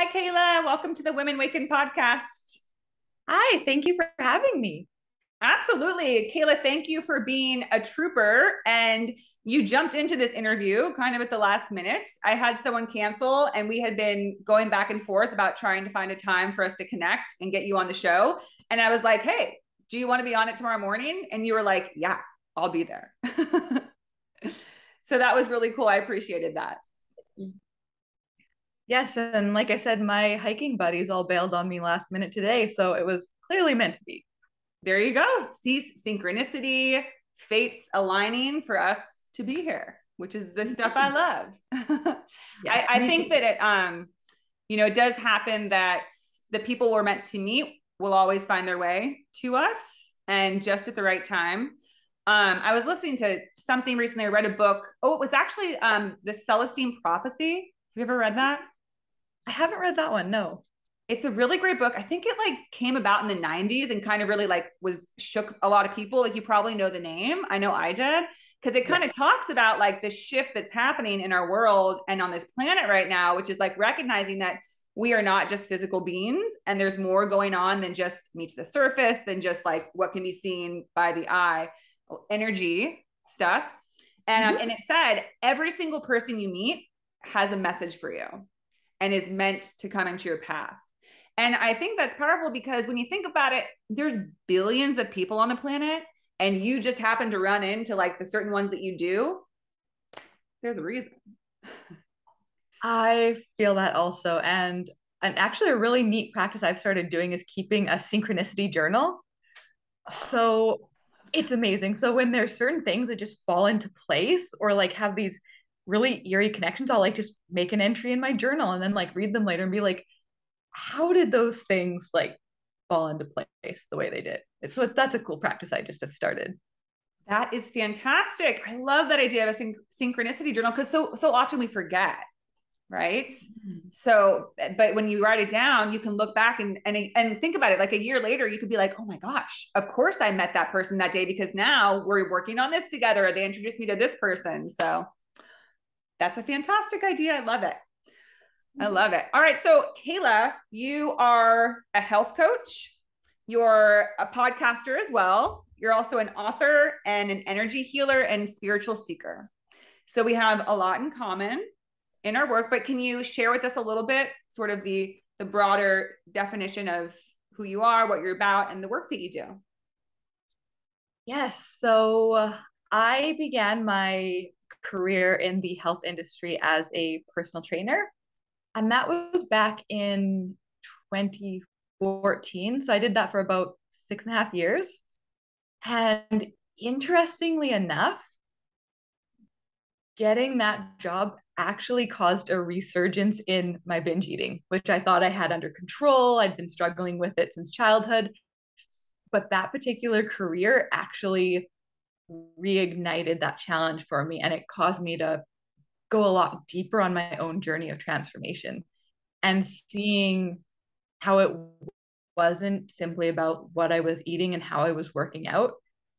Hi, Kayla. Welcome to the Women Waken podcast. Hi, thank you for having me. Absolutely. Kayla, thank you for being a trooper. And you jumped into this interview kind of at the last minute. I had someone cancel, and we had been going back and forth about trying to find a time for us to connect and get you on the show. And I was like, hey, do you want to be on it tomorrow morning? And you were like, yeah, I'll be there. So that was really cool. I appreciated that. Yes, and like I said, my hiking buddies all bailed on me last minute today, so it was clearly meant to be. There you go. See, synchronicity, fates aligning for us to be here, which is the stuff I love. Yes, I me think too. that it does happen that the people we're meant to meet will always find their way to us and just at the right time. I was listening to something recently. I read a book. Oh, it was actually the Celestine Prophecy. Have you ever read that? I haven't read that one, no. It's a really great book. I think it like came about in the 90s and kind of really like was shook a lot of people. Like you probably know the name. I know I did because it kind Yes. of talks about like the shift that's happening in our world and on this planet right now, which is like recognizing that we are not just physical beings and there's more going on than just meets the surface, than just like what can be seen by the eye, energy stuff. And Mhm. it said every single person you meet has a message for you and is meant to come into your path. And I think that's powerful because when you think about it, there's billions of people on the planet, and you just happen to run into like the certain ones that you do. There's a reason. I feel that also. And actually a really neat practice I've started doing is keeping a synchronicity journal. So it's amazing. So when there's certain things that just fall into place or like have these really eerie connections, I'll like just make an entry in my journal and then like read them later and be like, how did those things like fall into place the way they did? So that's a cool practice I just have started. That is fantastic. I love that idea of a synchronicity journal because so often we forget, right? So, but when you write it down, you can look back and think about it. Like a year later, you could be like, "Oh my gosh, of course I met that person that day because now we're working on this together. They introduced me to this person." So that's a fantastic idea. I love it. I love it. All right. So, Kayla, you are a health coach. You're a podcaster as well. You're also an author and an energy healer and spiritual seeker. So, we have a lot in common in our work, but can you share with us a little bit, sort of the broader definition of who you are, what you're about, and the work that you do? Yes. So I began my career in the health industry as a personal trainer, and that was back in 2014. So I did that for about 6.5 years. And interestingly enough, getting that job actually caused a resurgence in my binge eating, which I thought I had under control. I'd been struggling with it since childhood. But that particular career actually reignited that challenge for me. And it caused me to go a lot deeper on my own journey of transformation and seeing how it wasn't simply about what I was eating and how I was working out.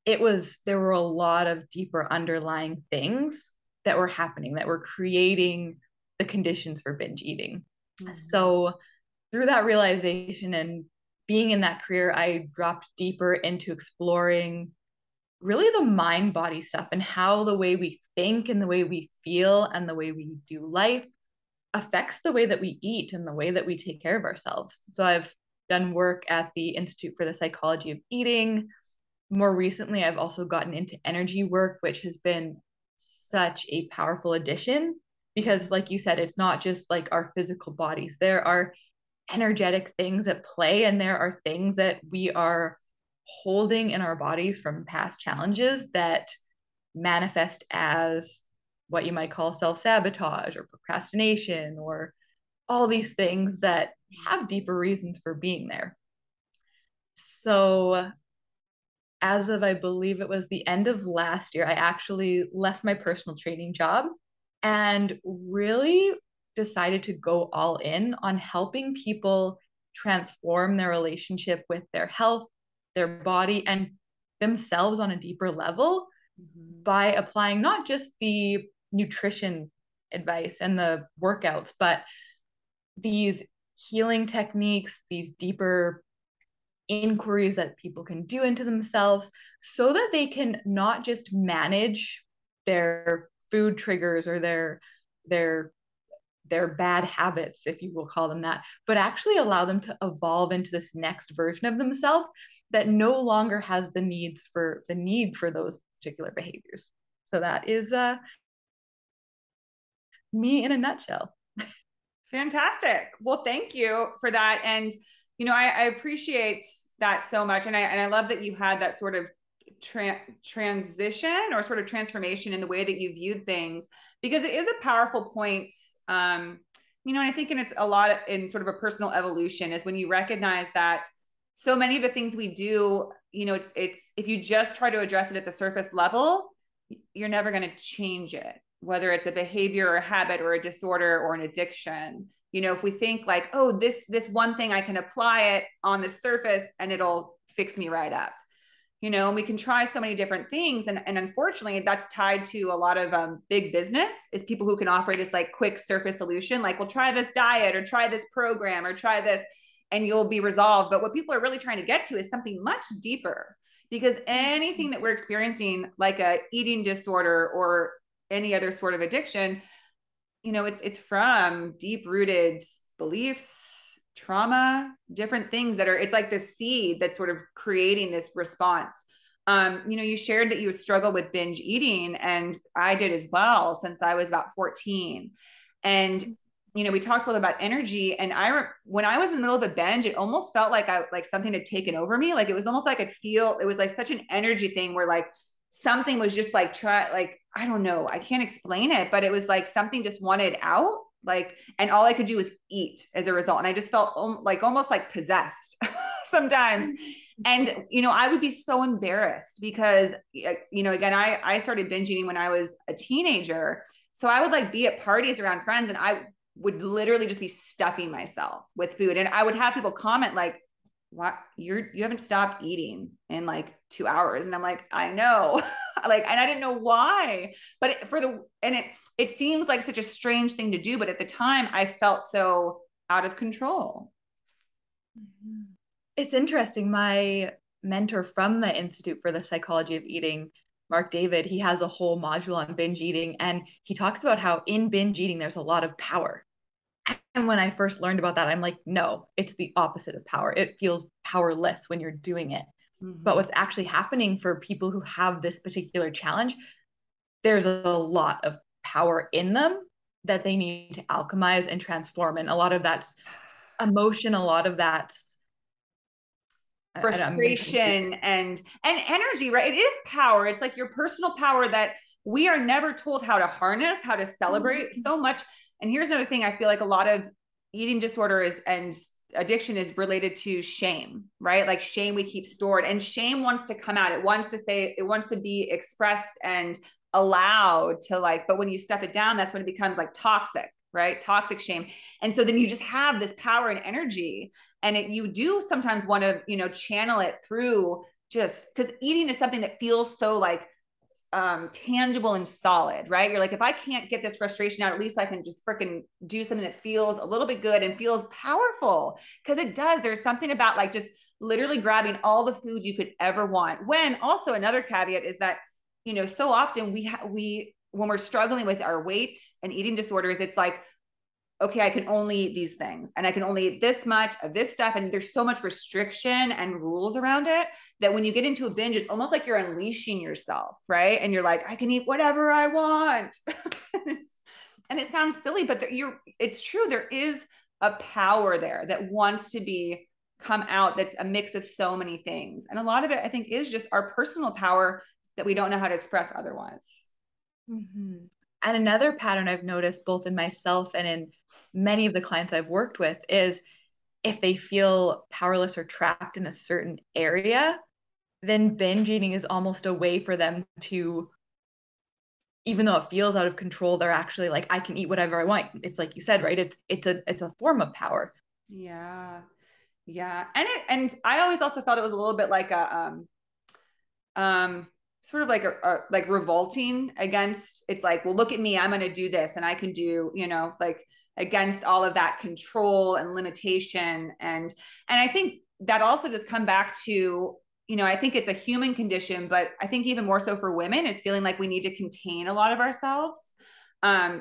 There were a lot of deeper underlying things that were happening that were creating the conditions for binge eating. Mm-hmm. So through that realization and being in that career, I dropped deeper into exploring really the mind body stuff and how the way we think and the way we feel and the way we do life affects the way that we eat and the way that we take care of ourselves. So I've done work at the Institute for the Psychology of Eating. More recently, I've also gotten into energy work, which has been such a powerful addition because, like you said, it's not just like our physical bodies. There are energetic things at play, and there are things that we are holding in our bodies from past challenges that manifest as what you might call self sabotage or procrastination or all these things that have deeper reasons for being there. So, as of I believe it was the end of last year, I actually left my personal training job and really decided to go all in on helping people transform their relationship with their health, their body, and themselves on a deeper level Mm-hmm. by applying not just the nutrition advice and the workouts, but these healing techniques, these deeper inquiries that people can do into themselves so that they can not just manage their food triggers or their bad habits, if you will call them that, but actually allow them to evolve into this next version of themselves that no longer has the need for those particular behaviors. So that is me in a nutshell. Fantastic. Well, thank you for that. And, you know, I appreciate that so much. And I love that you had that sort of transition or sort of transformation in the way that you viewed things, because it is a powerful point. You know, and I think it's a lot in sort of a personal evolution is when you recognize that so many of the things we do, you know, it's if you just try to address it at the surface level, you're never going to change it, whether it's a behavior or a habit or a disorder or an addiction. You know, if we think like, oh, this one thing, I can apply it on the surface and it'll fix me right up. You know, and we can try so many different things. And unfortunately, that's tied to a lot of big business is people who can offer this like quick surface solution, like, well, try this diet or try this program or try this and you'll be resolved. But what people are really trying to get to is something much deeper, because anything that we're experiencing, like a eating disorder or any other sort of addiction, you know, it's from deep rooted beliefs, trauma, different things that are, it's like the seed that's sort of creating this response. You know, you shared that you struggle with binge eating, and I did as well since I was about 14. And, you know, we talked a little about energy, and when I was in the middle of a binge, it almost felt like like something had taken over me. Like it was almost like it was like such an energy thing where like something was just like I don't know, I can't explain it, but it was like something just wanted out, like, and all I could do was eat as a result. And I just felt like almost like possessed sometimes. And, you know, I would be so embarrassed because, you know, again, I started binge eating when I was a teenager. So I would like be at parties around friends and I would literally just be stuffing myself with food. And I would have people comment like, what, you haven't stopped eating in like 2 hours. And I'm like, I know. Like, and I didn't know why, but it seems like such a strange thing to do. But at the time I felt so out of control. It's interesting. My mentor from the Institute for the Psychology of Eating, Mark David, he has a whole module on binge eating. And he talks about how in binge eating, there's a lot of power. And when I first learned about that, I'm like, no, it's the opposite of power. It feels powerless when you're doing it. Mm-hmm. But what's actually happening for people who have this particular challenge, there's a lot of power in them that they need to alchemize and transform. And a lot of that's emotion, a lot of that's frustration and energy, right? It is power. It's like your personal power that we are never told how to harness, how to celebrate so much. And here's another thing. I feel like a lot of eating disorders and addiction is related to shame, right? Like shame we keep stored, and shame wants to come out. It wants to be expressed and allowed to like, but when you stuff it down, that's when it becomes like toxic, right? Toxic shame. And so then you just have this power and energy, and you do sometimes want to, you know, channel it through, just because eating is something that feels so like tangible and solid, right? You're like, if I can't get this frustration out, at least I can just freaking do something that feels a little bit good and feels powerful, because it does. There's something about like just literally grabbing all the food you could ever want. When also another caveat is that, you know, so often we when we're struggling with our weight and eating disorders, it's like, okay, I can only eat these things and I can only eat this much of this stuff. And there's so much restriction and rules around it that when you get into a binge, it's almost like you're unleashing yourself, right? And you're like, I can eat whatever I want. And it sounds silly, but it's true. There is a power there that wants to come out. That's a mix of so many things. And a lot of it, I think, is just our personal power that we don't know how to express otherwise. Mm-hmm. And another pattern I've noticed both in myself and in many of the clients I've worked with is if they feel powerless or trapped in a certain area, then binge eating is almost a way for them to, even though it feels out of control, they're actually like, I can eat whatever I want. It's like you said, right? It's a form of power. Yeah. Yeah. And I always also felt it was a little bit like a sort of like like revolting against, it's like, well, look at me, I'm going to do this and I can do, like against all of that control and limitation. And I think that also just come back to, I think it's a human condition, but I think even more so for women is feeling like we need to contain a lot of ourselves.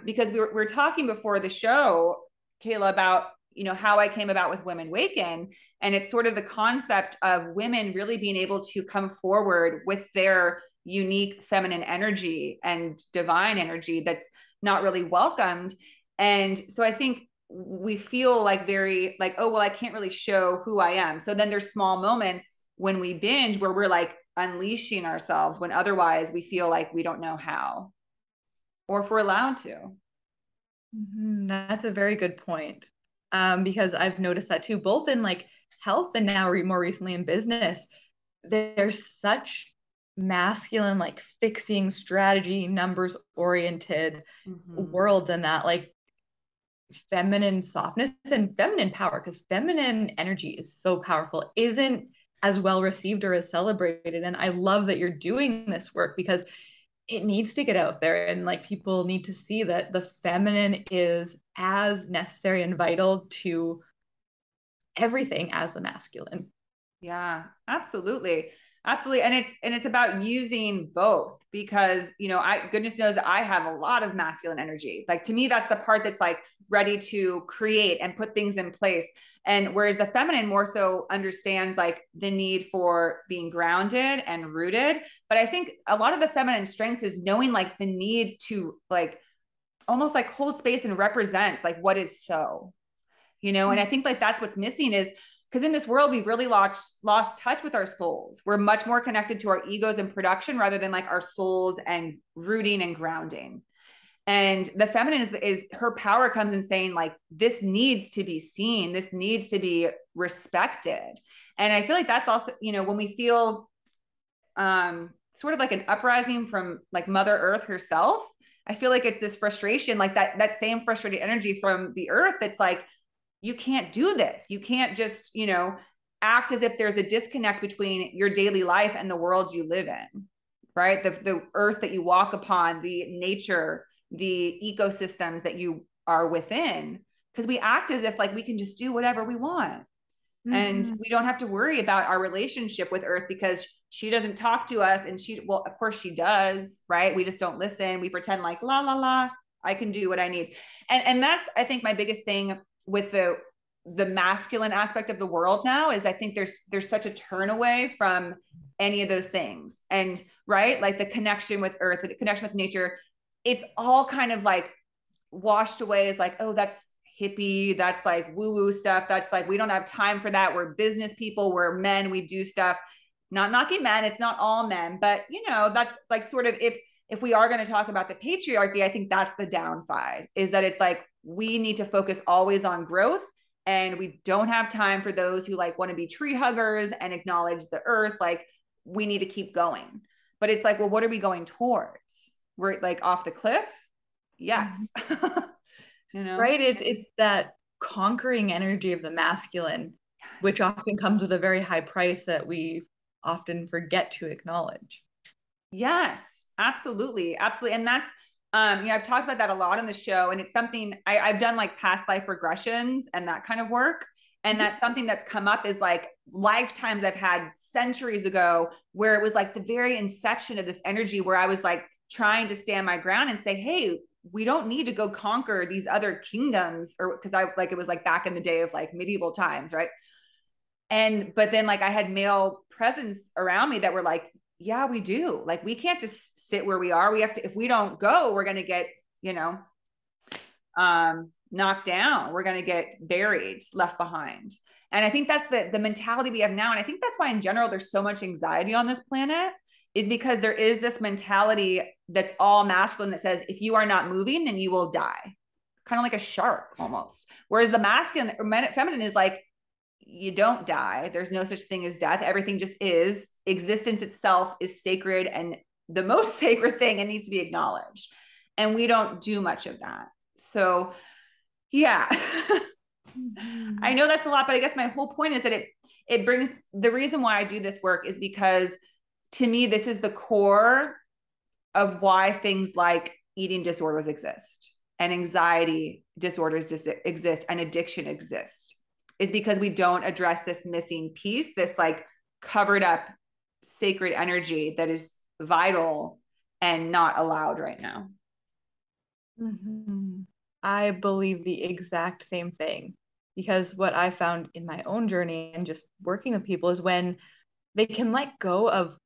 Because we were talking before the show, Kayla, about, how I came about with Women Waken. And it's sort of the concept of women really being able to come forward with their unique feminine energy and divine energy that's not really welcomed. And so I think we feel like very like, oh, well, I can't really show who I am. So then there's small moments when we binge where we're like unleashing ourselves when otherwise we feel like we don't know how, or if we're allowed to. That's a very good point. Because I've noticed that too, both in like health and now more recently in business. There's such masculine, like fixing strategy, numbers oriented world in that like feminine softness and feminine power, because feminine energy is so powerful, isn't as well received or as celebrated. And I love that you're doing this work because it needs to get out there, and like people need to see that the feminine is as necessary and vital to everything as the masculine. Yeah, absolutely. Absolutely. And it's about using both because, goodness knows I have a lot of masculine energy. Like to me, that's the part that's like ready to create and put things in place. And whereas the feminine more so understands like the need for being grounded and rooted. But I think a lot of the feminine strength is knowing like the need to like almost like hold space and represent like what is so, and I think like that's what's missing is because in this world, we've really lost touch with our souls. We're much more connected to our egos and production rather than like our souls and rooting and grounding. And the feminine is her power comes in saying like, this needs to be seen. This needs to be respected. And I feel like that's also, when we feel sort of like an uprising from like Mother Earth herself, I feel like it's this frustration, like that same frustrated energy from the earth. That's like, you can't do this. You can't just, act as if there's a disconnect between your daily life and the world you live in, right? The earth that you walk upon, the nature, the ecosystems that you are within, because we act as if like we can just do whatever we want. And we don't have to worry about our relationship with earth because she doesn't talk to us. And well, of course she does, right? We just don't listen. We pretend like, la, la, la, I can do what I need. And that's, I think, my biggest thing with the masculine aspect of the world now is I think there's such a turn away from any of those things. And right, like the connection with earth, the connection with nature, it's all kind of like washed away as like, oh, that's hippie, that's like woo-woo stuff, that's like, we don't have time for that, we're business people, we're men, we do stuff. Not knocking men, it's not all men, but that's like sort of if we are going to talk about the patriarchy, I think that's the downside, is that it's like we need to focus always on growth, and we don't have time for those who like want to be tree huggers and acknowledge the earth. Like we need to keep going. But it's like, well, what are we going towards? We're like off the cliff. Yes. Right. It's that conquering energy of the masculine, yes, which often comes with a very high price that we often forget to acknowledge. Yes, absolutely. Absolutely. And that's, I've talked about that a lot on the show, and it's something I've done like past life regressions and that kind of work. And that's something that's come up is like lifetimes I've had centuries ago where it was like the very inception of this energy where I was like trying to stand my ground and say, hey, we don't need to go conquer these other kingdoms, or because I like, it was like back in the day of like medieval times. Right. But then like I had male presence around me that were like, yeah, we do. Like, we can't just sit where we are. We have to, if we don't go, we're going to get, knocked down. We're going to get buried, left behind. And I think that's the mentality we have now. And I think that's why in general, there's so much anxiety on this planet, is because there is this mentality that's all masculine that says, if you are not moving, then you will die. Kind of like a shark almost. Whereas the masculine or feminine is like, you don't die. There's no such thing as death. Everything just is. Existence itself is sacred and the most sacred thing, and needs to be acknowledged. And we don't do much of that. So yeah, I know that's a lot, but I guess my whole point is that it brings, the reason why I do this work is because to me, this is the core of why things like eating disorders exist and anxiety disorders exist and addiction exists, is because we don't address this missing piece, this like covered up sacred energy that is vital and not allowed right now. Mm-hmm. I believe the exact same thing, because what I found in my own journey and just working with people is when they can let go of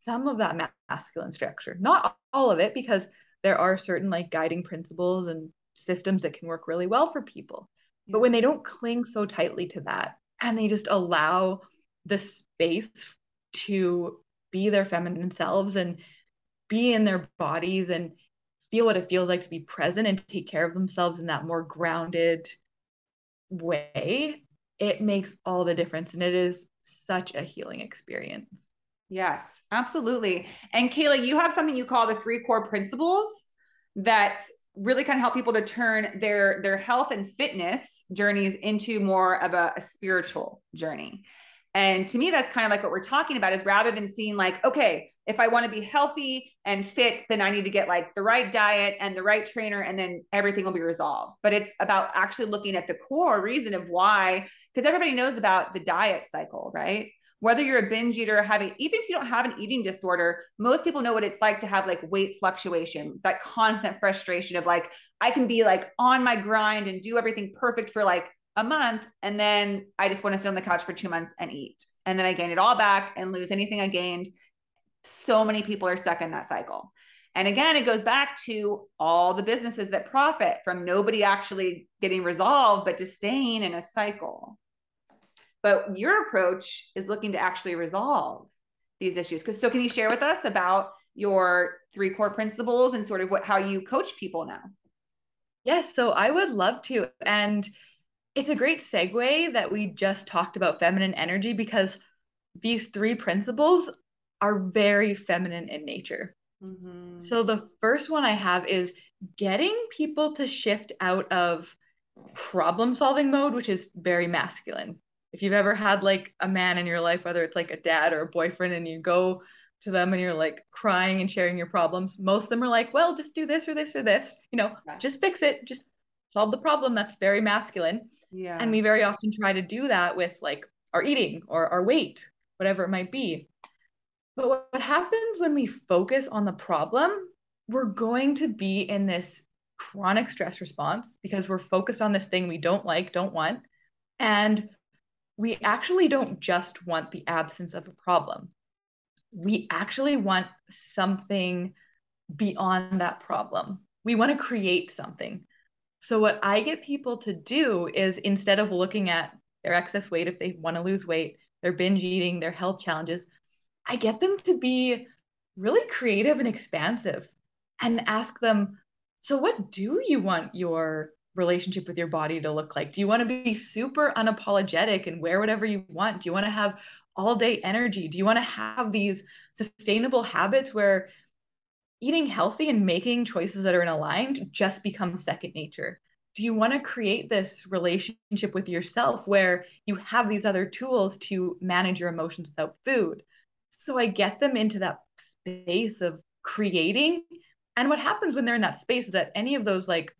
some of that masculine structure, not all of it, because there are certain like guiding principles and systems that can work really well for people. Yeah. But when they don't cling so tightly to that and they just allow the space to be their feminine selves and be in their bodies and feel what it feels like to be present and take care of themselves in that more grounded way, it makes all the difference. And it is such a healing experience. Yes, absolutely. And Kayla, you have something you call the 3 core principles that really kind of help people to turn their health and fitness journeys into more of a spiritual journey. And to me, that's kind of like what we're talking about, is rather than seeing like, okay, if I want to be healthy and fit, then I need to get like the right diet and the right trainer, and then everything will be resolved. But it's about actually looking at the core reason of why, because everybody knows about the diet cycle, right? Whether you're a binge eater, even if you don't have an eating disorder, most people know what it's like to have like weight fluctuation, that constant frustration of like, I can be like on my grind and do everything perfect for like a month, and then I just want to sit on the couch for 2 months and eat. And then I gain it all back and lose anything I gained. So many people are stuck in that cycle. And again, it goes back to all the businesses that profit from nobody actually getting resolved, but just staying in a cycle. But your approach is looking to actually resolve these issues. So can you share with us about your 3 core principles and sort of how you coach people now? Yes, so I would love to. And it's a great segue that we just talked about feminine energy, because these 3 principles are very feminine in nature. Mm-hmm. So the first one I have is getting people to shift out of problem solving mode, which is very masculine. If you've ever had like a man in your life, whether it's like a dad or a boyfriend, and you go to them and you're like crying and sharing your problems, most of them are like, well, just do this or this or this, just fix it, just solve the problem. That's very masculine. Yeah. And we very often try to do that with like our eating or our weight, whatever it might be. But what happens when we focus on the problem, we're going to be in this chronic stress response because we're focused on this thing we don't like, don't want. And we actually don't just want the absence of a problem. We actually want something beyond that problem. We want to create something. So what I get people to do is, instead of looking at their excess weight, if they want to lose weight, their binge eating, their health challenges, I get them to be really creative and expansive and ask them, so what do you want your relationship with your body to look like? Do you want to be super unapologetic and wear whatever you want? Do you want to have all day energy? Do you want to have these sustainable habits where eating healthy and making choices that are aligned just becomes second nature? Do you want to create this relationship with yourself where you have these other tools to manage your emotions without food? So I get them into that space of creating. And what happens when they're in that space is that any of those like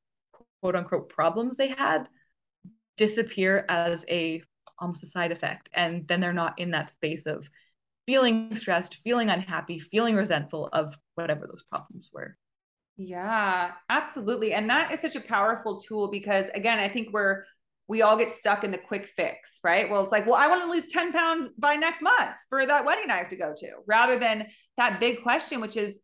quote unquote problems they had disappear as almost a side effect. And then they're not in that space of feeling stressed, feeling unhappy, feeling resentful of whatever those problems were. Yeah, absolutely. And that is such a powerful tool, because again, I think we all get stuck in the quick fix, right? Well, it's like, well, I want to lose 10 pounds by next month for that wedding I have to go to, rather than that big question, which is,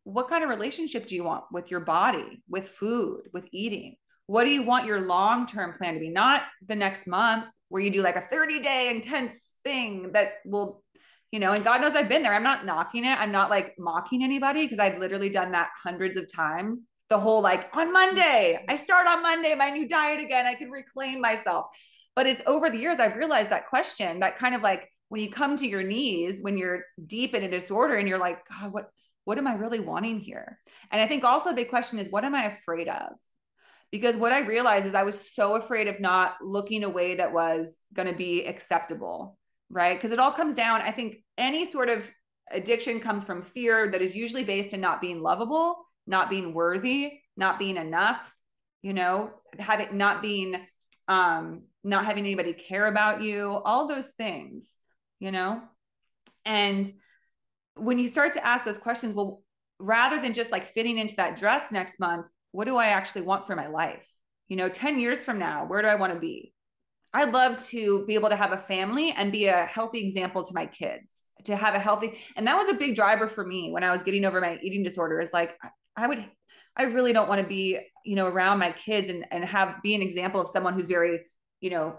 what kind of relationship do you want with your body, with food, with eating? What do you want your long-term plan to be? Not the next month where you do like a 30-day intense thing that will, and God knows I've been there. I'm not knocking it. I'm not like mocking anybody, because I've literally done that hundreds of times. The whole like, on Monday, I start on Monday, my new diet again, I can reclaim myself. But it's over the years, I've realized that question, that kind of like when you come to your knees, when you're deep in a disorder and you're like, God, what am I really wanting here? And I think also a big question is, what am I afraid of? Because what I realized is I was so afraid of not looking a way that was going to be acceptable right? Because it all comes down, I think any sort of addiction comes from fear that is usually based in not being lovable, not being worthy, not being enough, you know, having not being not having anybody care about you, all those things, you know. And when you start to ask those questions, well, rather than just like fitting into that dress next month, what do I actually want for my life? You know, 10 years from now, where do I want to be? I'd love to be able to have a family and be a healthy example to my kids, to have a healthy, and that was a big driver for me when I was getting over my eating disorder, is like, I really don't want to be, you know, around my kids and have, be an example of someone who's very, you know,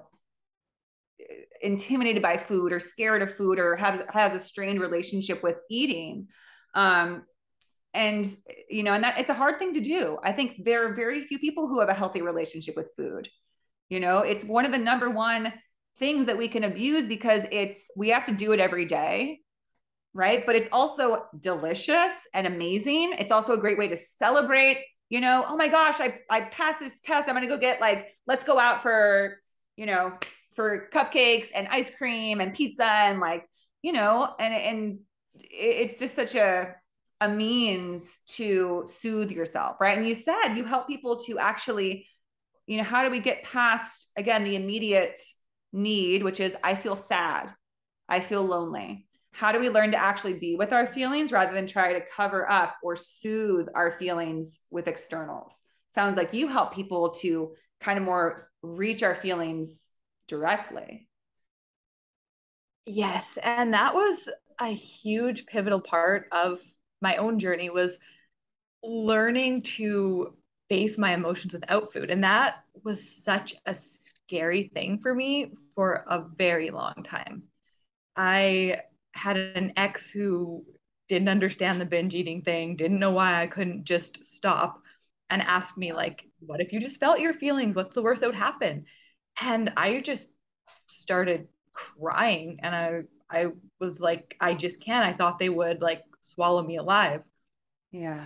intimidated by food or scared of food or has a strained relationship with eating. And, you know, and that it's a hard thing to do. I think there are very few people who have a healthy relationship with food. You know, it's one of the number one things that we can abuse because we have to do it every day. Right. But it's also delicious and amazing. It's also a great way to celebrate, you know, oh my gosh, I passed this test. I'm going to go get like, let's go out for, you know, for cupcakes and ice cream and pizza and like, you know, and it's just such a means to soothe yourself. Right. And you said you help people to actually, you know, how do we get past, again, the immediate need, which is I feel sad, I feel lonely. How do we learn to actually be with our feelings rather than try to cover up or soothe our feelings with externals? Sounds like you help people to kind of more reach our feelings directly. Yes, and that was a huge pivotal part of my own journey, was learning to face my emotions without food. And that was such a scary thing for me for a very long time. I had an ex who didn't understand the binge eating thing, didn't know why I couldn't just stop, and asked me, like, what if you just felt your feelings? What's the worst that would happen? And I just started crying, and I was like, I just can't. I thought they would like swallow me alive. Yeah.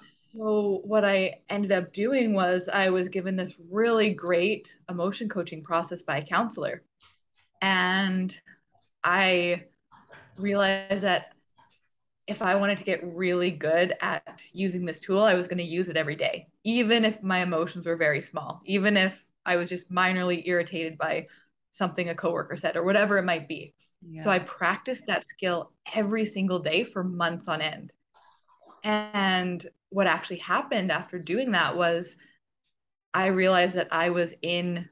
So what I ended up doing was I was given this really great emotion coaching process by a counselor. And I realized that if I wanted to get really good at using this tool, I was going to use it every day, even if my emotions were very small, even if I was just minorly irritated by something a coworker said or whatever it might be. Yeah. So I practiced that skill every single day for months on end. And what actually happened after doing that was I realized that I was in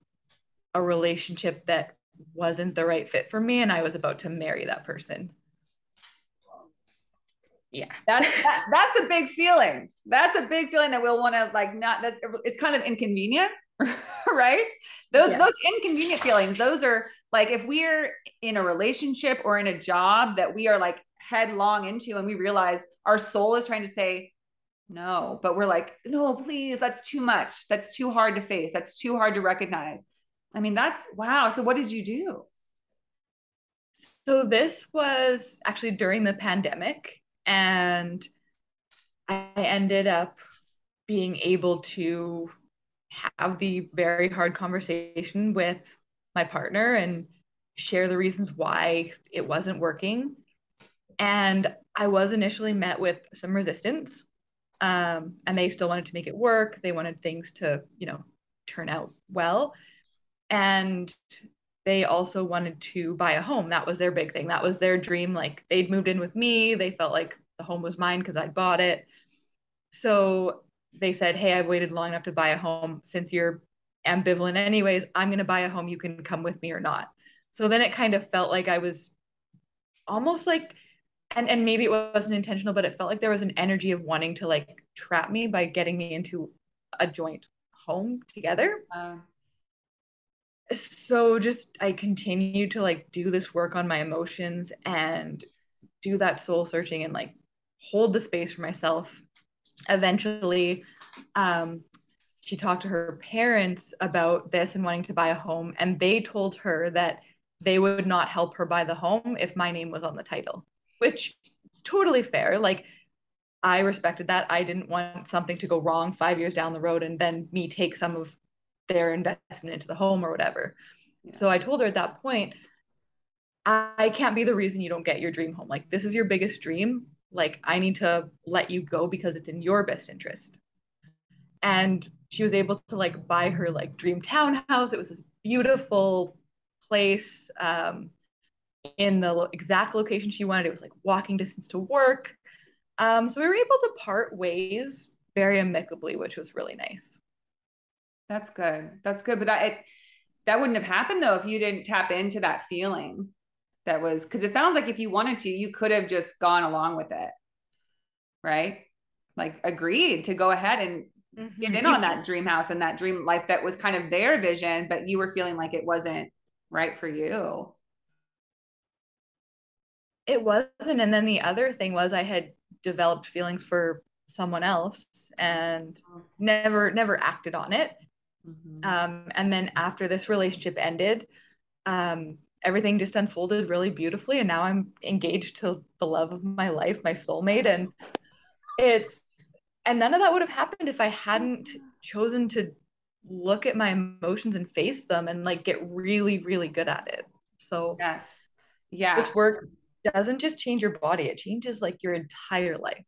a relationship that wasn't the right fit for me, and I was about to marry that person. Yeah. That's a big feeling. That's a big feeling that we'll want to like not, that's, it's kind of inconvenient, right? Those inconvenient feelings, those are like, if we're in a relationship or in a job that we are like headlong into and we realize our soul is trying to say no, but we're like, no, please, that's too much. That's too hard to face. That's too hard to recognize. I mean, that's wow. So what did you do? So this was actually during the pandemic, and I ended up being able to have the very hard conversation with my partner and share the reasons why it wasn't working. And I was initially met with some resistance, and they still wanted to make it work. They wanted things to, you know, turn out well. And they also wanted to buy a home. That was their big thing. That was their dream. Like, they'd moved in with me. They felt like the home was mine because I'd bought it. So they said, hey, I've waited long enough to buy a home. Since you're ambivalent anyways, I'm going to buy a home. You can come with me or not. So then it kind of felt like I was almost like, and maybe it wasn't intentional, but it felt like there was an energy of wanting to like trap me by getting me into a joint home together. So just I continued to like do this work on my emotions and do that soul searching and like hold the space for myself. Eventually, she talked to her parents about this and wanting to buy a home, and they told her that they would not help her buy the home if my name was on the title, which is totally fair. Like, I respected that. I didn't want something to go wrong 5 years down the road and then me take some of their investment into the home or whatever. Yeah. So I told her at that point, I can't be the reason you don't get your dream home. Like, this is your biggest dream. Like, I need to let you go because it's in your best interest. And she was able to like buy her like dream townhouse. It was this beautiful place, in the exact location she wanted. It was like walking distance to work. So we were able to part ways very amicably, which was really nice. That's good. That's good. But that wouldn't have happened though if you didn't tap into that feeling. That was because it sounds like if you wanted to, you could have just gone along with it, right? Like agreed to go ahead and get in on that dream house and that dream life that was kind of their vision, but you were feeling like it wasn't right for you. It wasn't. And then the other thing was I had developed feelings for someone else and never acted on it. And then after this relationship ended, everything just unfolded really beautifully. And now I'm engaged to the love of my life, my soulmate. And none of that would have happened if I hadn't chosen to look at my emotions and face them and like get really, really good at it. So yes. Yeah. this work doesn't just change your body, it changes like your entire life.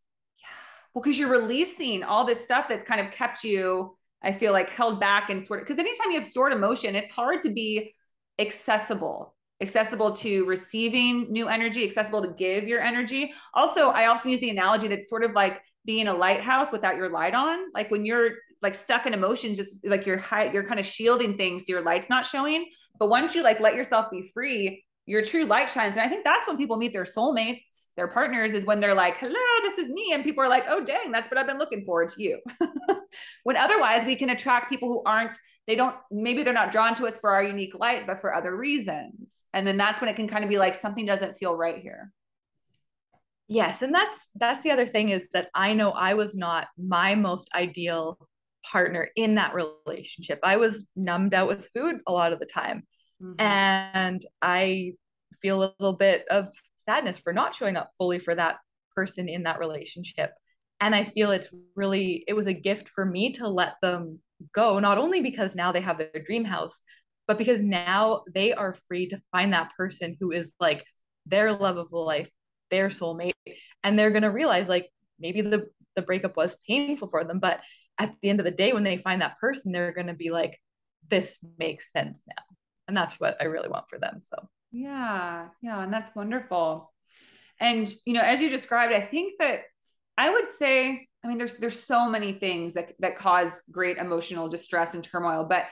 Well, because you're releasing all this stuff that's kind of kept you, I feel like, held back and sort of, because anytime you have stored emotion, it's hard to be accessible to receiving new energy, accessible to give your energy. Also, I often use the analogy that's sort of like being a lighthouse without your light on. Like when you're like stuck in emotions, it's like you're kind of shielding things so your light's not showing. But once you like let yourself be free, your true light shines. And I think that's when people meet their soulmates, their partners, is when they're like, hello, this is me. And people are like, oh, dang, that's what I've been looking for. It's you. When otherwise we can attract people who aren't, maybe they're not drawn to us for our unique light, but for other reasons. And then that's when it can kind of be like, something doesn't feel right here. Yes. And that's the other thing, is that I know I was not my most ideal partner in that relationship. I was numbed out with food a lot of the time. And I feel a little bit of sadness for not showing up fully for that person in that relationship. And I feel it was a gift for me to let them go, not only because now they have their dream house, but because now they are free to find that person who is like their love of life, their soulmate. And they're going to realize like maybe the breakup was painful for them, but at the end of the day, when they find that person, they're going to be like, this makes sense now. And that's what I really want for them. So yeah, and that's wonderful. And as you described, I think that I would say, I mean, there's so many things that cause great emotional distress and turmoil. But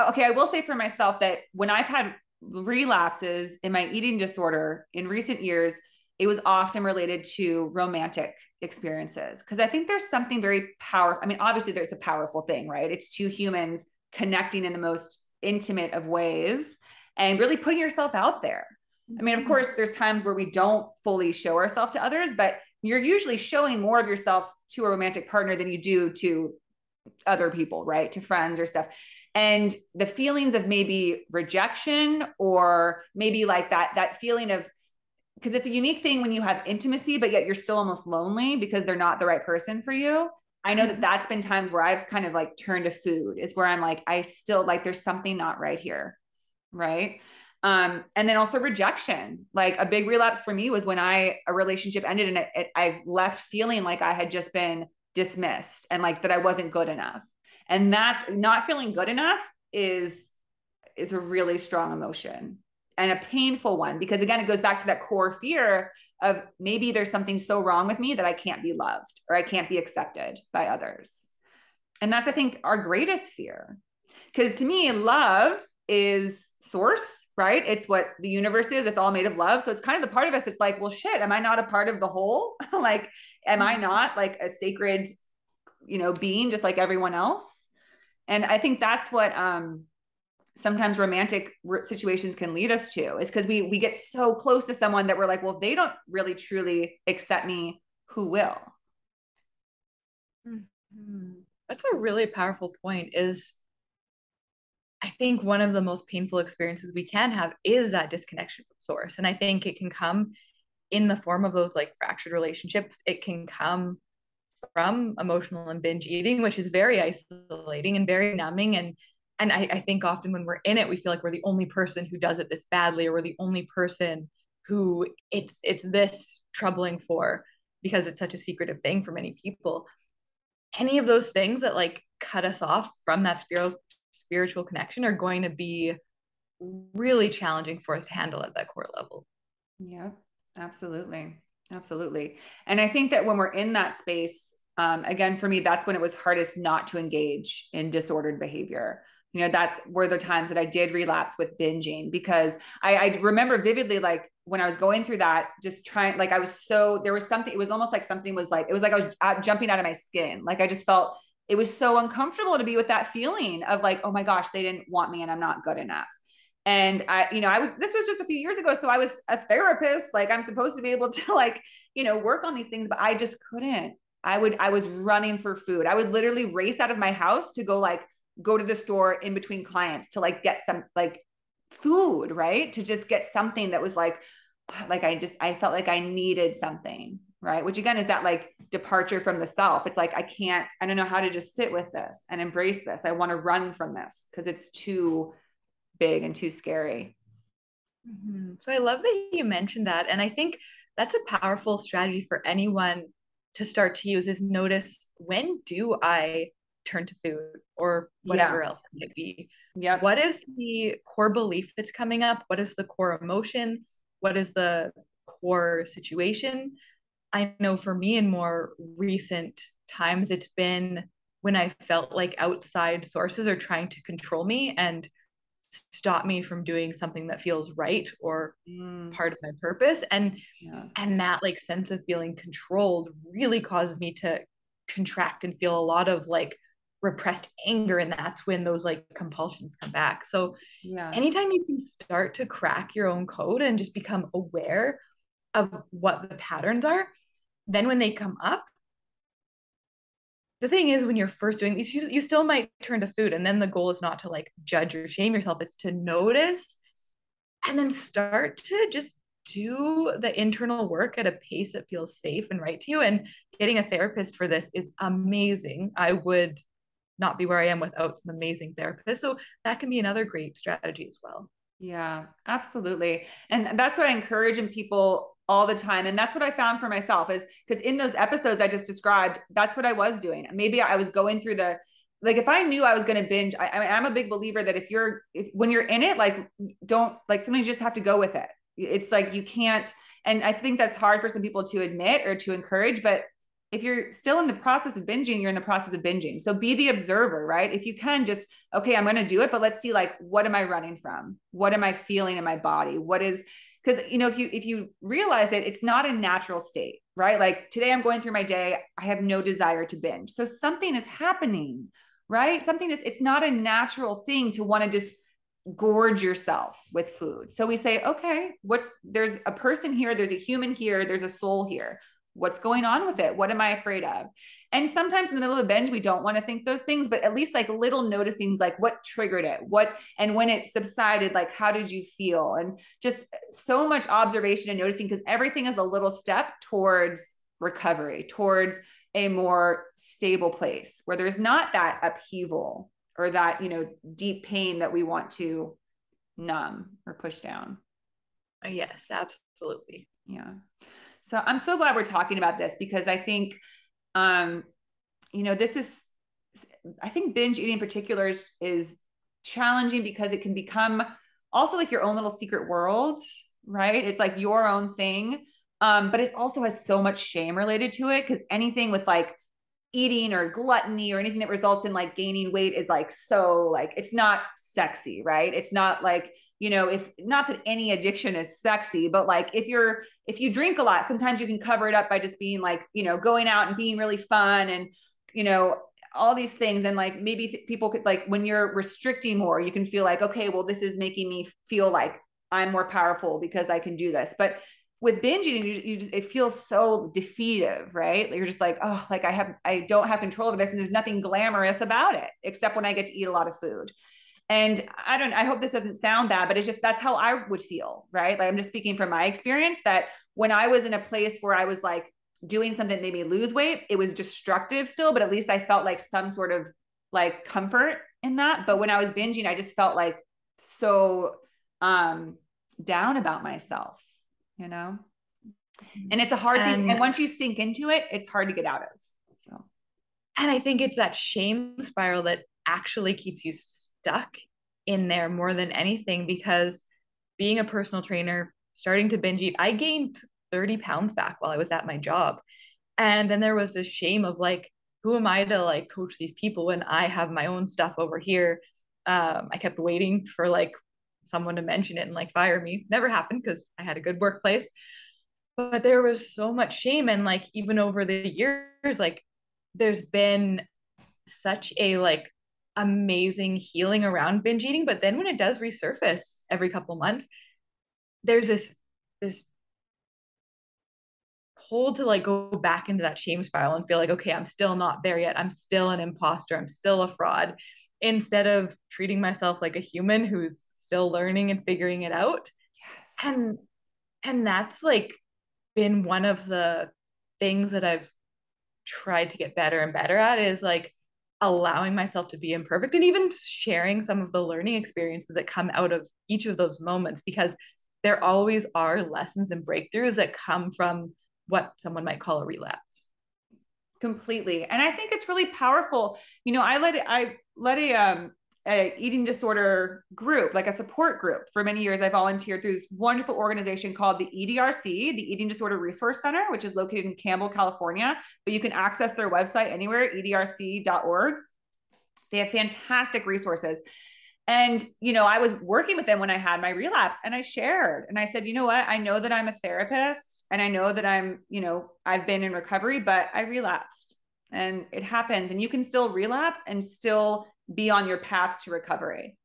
okay, I will say for myself that when I've had relapses in my eating disorder in recent years, it was often related to romantic experiences. Because I think there's something very powerful. I mean, obviously there's a powerful thing, right? It's two humans connecting in the most intimate of ways and really putting yourself out there. I mean, of course, there's times where we don't fully show ourselves to others, but you're usually showing more of yourself to a romantic partner than you do to other people, right? To friends or stuff. And the feelings of maybe rejection, or maybe like that feeling of, because it's a unique thing when you have intimacy, but yet you're still almost lonely because they're not the right person for you. I know that that's been times where I've kind of like turned to food, is where I'm like, I still like, there's something not right here. Right. And then also rejection. Like a big relapse for me was when a relationship ended and I left feeling like I had just been dismissed and like that I wasn't good enough. And that's not feeling good enough is a really strong emotion and a painful one, because again, it goes back to that core fear of maybe there's something so wrong with me that I can't be loved or I can't be accepted by others. And that's, I think, our greatest fear. Because to me, love is source, right? It's what the universe is. It's all made of love. So it's kind of the part of us that's like, well, shit, am I not a part of the whole? Like, am I not like a sacred, being just like everyone else? And I think that's what sometimes romantic situations can lead us to, is because we get so close to someone that we're like, well, they don't really truly accept me, who will? That's a really powerful point. Is I think one of the most painful experiences we can have is that disconnection from source. And I think it can come in the form of those like fractured relationships. It can come from emotional and binge eating, which is very isolating and very numbing. And And I think often when we're in it, we feel like we're the only person who does it this badly, or we're the only person who it's this troubling for, because it's such a secretive thing for many people. Any of those things that like cut us off from that spiritual connection are going to be really challenging for us to handle at that core level. Yeah, absolutely. Absolutely. And I think that when we're in that space, again, for me, that's when it was hardest not to engage in disordered behavior. You know, that's were the times that I did relapse with binging, because I remember vividly, like when I was going through that, just trying, like I was so, there was something, it was almost like something was like, it was like I was jumping out of my skin. Like I just felt it was so uncomfortable to be with that feeling of like, oh my gosh, they didn't want me and I'm not good enough. And I, you know, this was just a few years ago. So I was a therapist, like I'm supposed to be able to like, you know, work on these things, but I just couldn't. I was running for food. I would literally race out of my house to go to the store in between clients to like get some like food, right? To just get something that was like I felt like I needed something, right? Which again is that like departure from the self. It's like, I don't know how to just sit with this and embrace this. I want to run from this because it's too big and too scary. Mm-hmm. So I love that you mentioned that. And I think that's a powerful strategy for anyone to start to use, is notice, when do I turn to food or Yeah. whatever else it might be? Yep. What is the core belief that's coming up? What is the core emotion? What is the core situation? I know for me in more recent times, it's been when I felt like outside sources are trying to control me and stop me from doing something that feels right or part of my purpose. Yeah. And that like sense of feeling controlled really causes me to contract and feel a lot of like repressed anger, and that's when those like compulsions come back. So Yeah. anytime you can start to crack your own code and just become aware of what the patterns are, then when they come up, the thing is, when you're first doing these, you still might turn to food, and then the goal is not to like judge or shame yourself, it's to notice and then start to just do the internal work at a pace that feels safe and right to you. And getting a therapist for this is amazing. I would not be where I am without some amazing therapists. So that can be another great strategy as well. Yeah, absolutely. And that's what I encourage in people all the time. And that's what I found for myself, is because in those episodes I just described, that's what I was doing. Maybe I was going through like if I knew I was going to binge, I'm a big believer that when you're in it, like don't like, sometimes you just have to go with it. It's like you can't. And I think that's hard for some people to admit or to encourage, but if you're still in the process of binging, you're in the process of binging. So be the observer, right? If you can just, okay, I'm going to do it, but let's see, like, what am I running from? What am I feeling in my body? What is, because, you know, if you realize it, it's not a natural state, right? Like today I'm going through my day. I have no desire to binge. So something is happening, right? It's not a natural thing to want to just gorge yourself with food. So we say, okay, there's a person here, there's a human here, there's a soul here. What's going on with it? What am I afraid of? And sometimes in the middle of a binge, we don't want to think those things, but at least like little noticings, like what triggered it, and when it subsided, like, how did you feel? And just so much observation and noticing, because everything is a little step towards recovery, towards a more stable place where there's not that upheaval or that, you know, deep pain that we want to numb or push down. Yes, absolutely. Yeah. So I'm so glad we're talking about this, because I think, um, you know, I think binge eating in particular is challenging because it can become also like your own little secret world, right? It's like your own thing. But it also has so much shame related to it, because anything with like eating or gluttony or anything that results in like gaining weight is like, so like, it's not sexy, right? It's not like, you know, if not that any addiction is sexy, but like if you drink a lot, sometimes you can cover it up by just being like, you know, going out and being really fun and, you know, all these things. And like maybe people could, like, when you're restricting more, you can feel like, okay, well, this is making me feel like I'm more powerful because I can do this. But with binge eating, you just, it feels so defeative, right? You're just like, oh, like I don't have control over this, and there's nothing glamorous about it except when I get to eat a lot of food. And I hope this doesn't sound bad, but it's just, that's how I would feel, right? Like I'm just speaking from my experience, that when I was in a place where I was like doing something that made me lose weight, it was destructive still, but at least I felt like some sort of like comfort in that. But when I was binging, I just felt like so down about myself, you know? And it's a hard thing. And once you sink into it, it's hard to get out of. So, and I think it's that shame spiral that actually keeps you stuck in there more than anything, because being a personal trainer, starting to binge eat, I gained 30 pounds back while I was at my job. And then there was this shame of like, who am I to like coach these people when I have my own stuff over here? I kept waiting for like someone to mention it and like fire me. Never happened because I had a good workplace. But there was so much shame. And like, even over the years, like, there's been such a like amazing healing around binge eating. But then when it does resurface every couple months, there's this pull to like go back into that shame spiral and feel like, okay, I'm still not there yet. I'm still an imposter. I'm still a fraud, instead of treating myself like a human who's still learning and figuring it out. yes. And that's like been one of the things that I've tried to get better and better at, is like allowing myself to be imperfect, and even sharing some of the learning experiences that come out of each of those moments, because there always are lessons and breakthroughs that come from what someone might call a relapse. Completely. And I think it's really powerful. You know, I led a eating disorder group, like a support group for many years. I volunteered through this wonderful organization called the EDRC, the Eating Disorder Resource Center, which is located in Campbell, California, but you can access their website anywhere, edrc.org. They have fantastic resources. And, you know, I was working with them when I had my relapse, and I shared, and I said, you know what, I know that I'm a therapist, and I know that I'm, you know, I've been in recovery, but I relapsed, and it happens, and you can still relapse and still be on your path to recovery,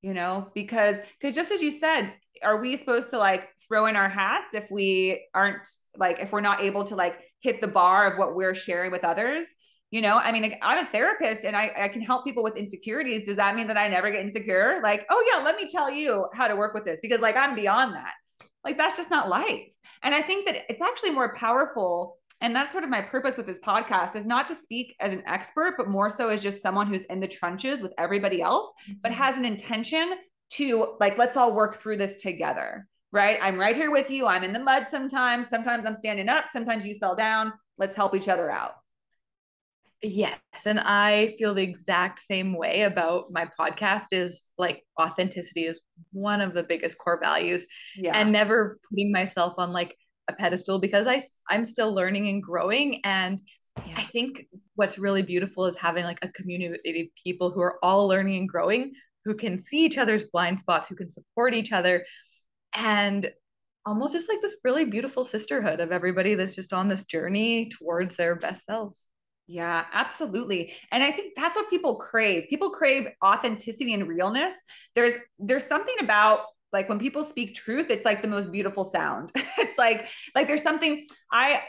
you know, because just as you said, are we supposed to like throw in our hats if we aren't, like, if we're not able to like hit the bar of what we're sharing with others? You know, I mean, I'm a therapist and I can help people with insecurities. Does that mean that I never get insecure? Like, oh yeah, let me tell you how to work with this, because like I'm beyond that. Like, that's just not life. And I think that it's actually more powerful. And that's sort of my purpose with this podcast, is not to speak as an expert, but more so as just someone who's in the trenches with everybody else, but has an intention to like, let's all work through this together, right? I'm right here with you. I'm in the mud sometimes. Sometimes I'm standing up. Sometimes you fell down. Let's help each other out. Yes. And I feel the exact same way about my podcast. Is like, authenticity is one of the biggest core values. Yeah. And never putting myself on like a pedestal, because I'm still learning and growing. And yeah. I think what's really beautiful is having like a community of people who are all learning and growing, who can see each other's blind spots, who can support each other, and almost just like this really beautiful sisterhood of everybody that's just on this journey towards their best selves. Yeah, absolutely. And I think that's what people crave. People crave authenticity and realness. There's something about like when people speak truth, it's like the most beautiful sound. It's like there's something. I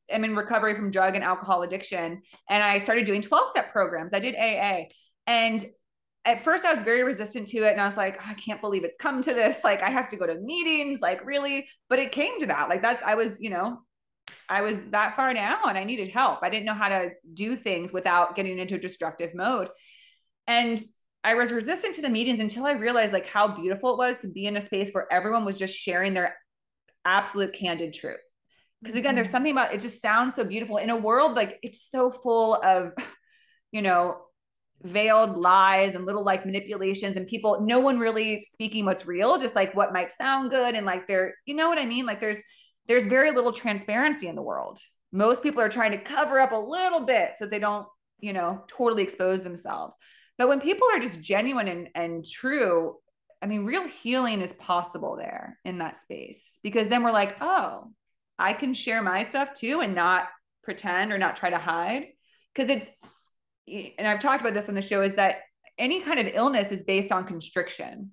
am in recovery from drug and alcohol addiction, and I started doing 12-step programs. I did AA. And at first I was very resistant to it. And I was like, oh, I can't believe it's come to this. Like, I have to go to meetings, like really, but it came to that. Like I was that far down and I needed help. I didn't know how to do things without getting into a destructive mode. And I was resistant to the meetings until I realized like how beautiful it was to be in a space where everyone was just sharing their absolute candid truth. Because again, there's something about it, just sounds so beautiful in a world like it's so full of, you know, veiled lies and little like manipulations and people, no one really speaking what's real, just like what might sound good. And like you know what I mean? Like there's very little transparency in the world. Most people are trying to cover up a little bit so they don't, you know, totally expose themselves. But when people are just genuine and true, I mean, real healing is possible there in that space, because then we're like, oh, I can share my stuff too and not pretend or not try to hide. Because and I've talked about this on the show, is that any kind of illness is based on constriction,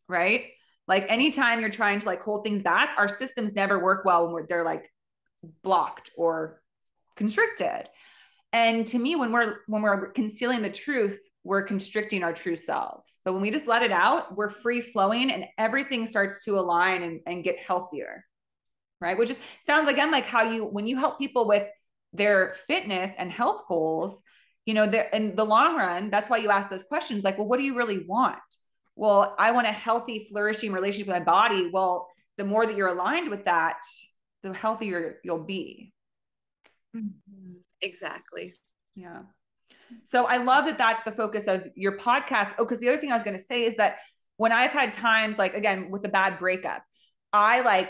right? Like anytime you're trying to like hold things back, our systems never work well when they're like blocked or constricted. And to me, when we're concealing the truth, we're constricting our true selves. But when we just let it out, we're free flowing and everything starts to align and get healthier, right? Which sounds again like how when you help people with their fitness and health goals, you know, there in the long run, that's why you ask those questions. Like, well, what do you really want? Well, I want a healthy, flourishing relationship with my body. Well, the more that you're aligned with that, the healthier you'll be. Exactly. Yeah. So I love that that's the focus of your podcast. Oh, because the other thing I was going to say is that when I've had times like, again, with the bad breakup, I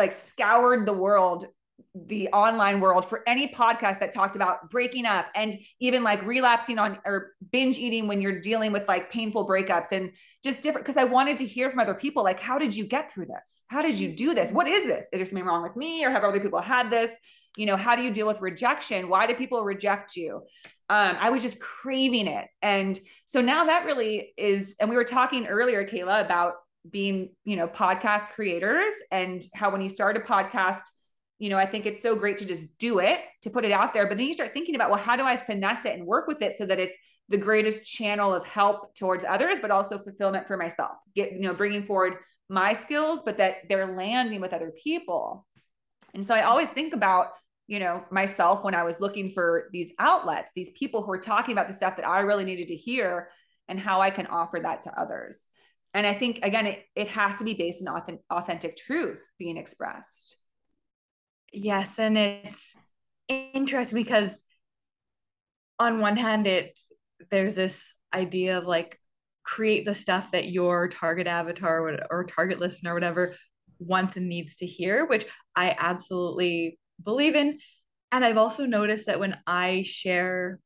scoured the world, the online world, for any podcast that talked about breaking up and even like relapsing on or binge eating when you're dealing with like painful breakups and just different. Cause I wanted to hear from other people, like, how did you get through this? How did you do this? What is this? Is there something wrong with me, or have other people had this? You know, how do you deal with rejection? Why do people reject you? I was just craving it. And so now that really is, and we were talking earlier, Kayla, about being, you know, podcast creators and how when you start a podcast, you know, I think it's so great to just do it, to put it out there. But then you start thinking about, well, how do I finesse it and work with it so that it's the greatest channel of help towards others, but also fulfillment for myself, you know, bringing forward my skills, but that they're landing with other people. And so I always think about, you know, myself when I was looking for these outlets, these people who are talking about the stuff that I really needed to hear and how I can offer that to others. And I think, again, it has to be based on authentic truth being expressed. Yes. And it's interesting because on one hand, there's this idea of like, create the stuff that your target avatar or target listener or whatever wants and needs to hear, which I absolutely believe in. And I've also noticed that when I share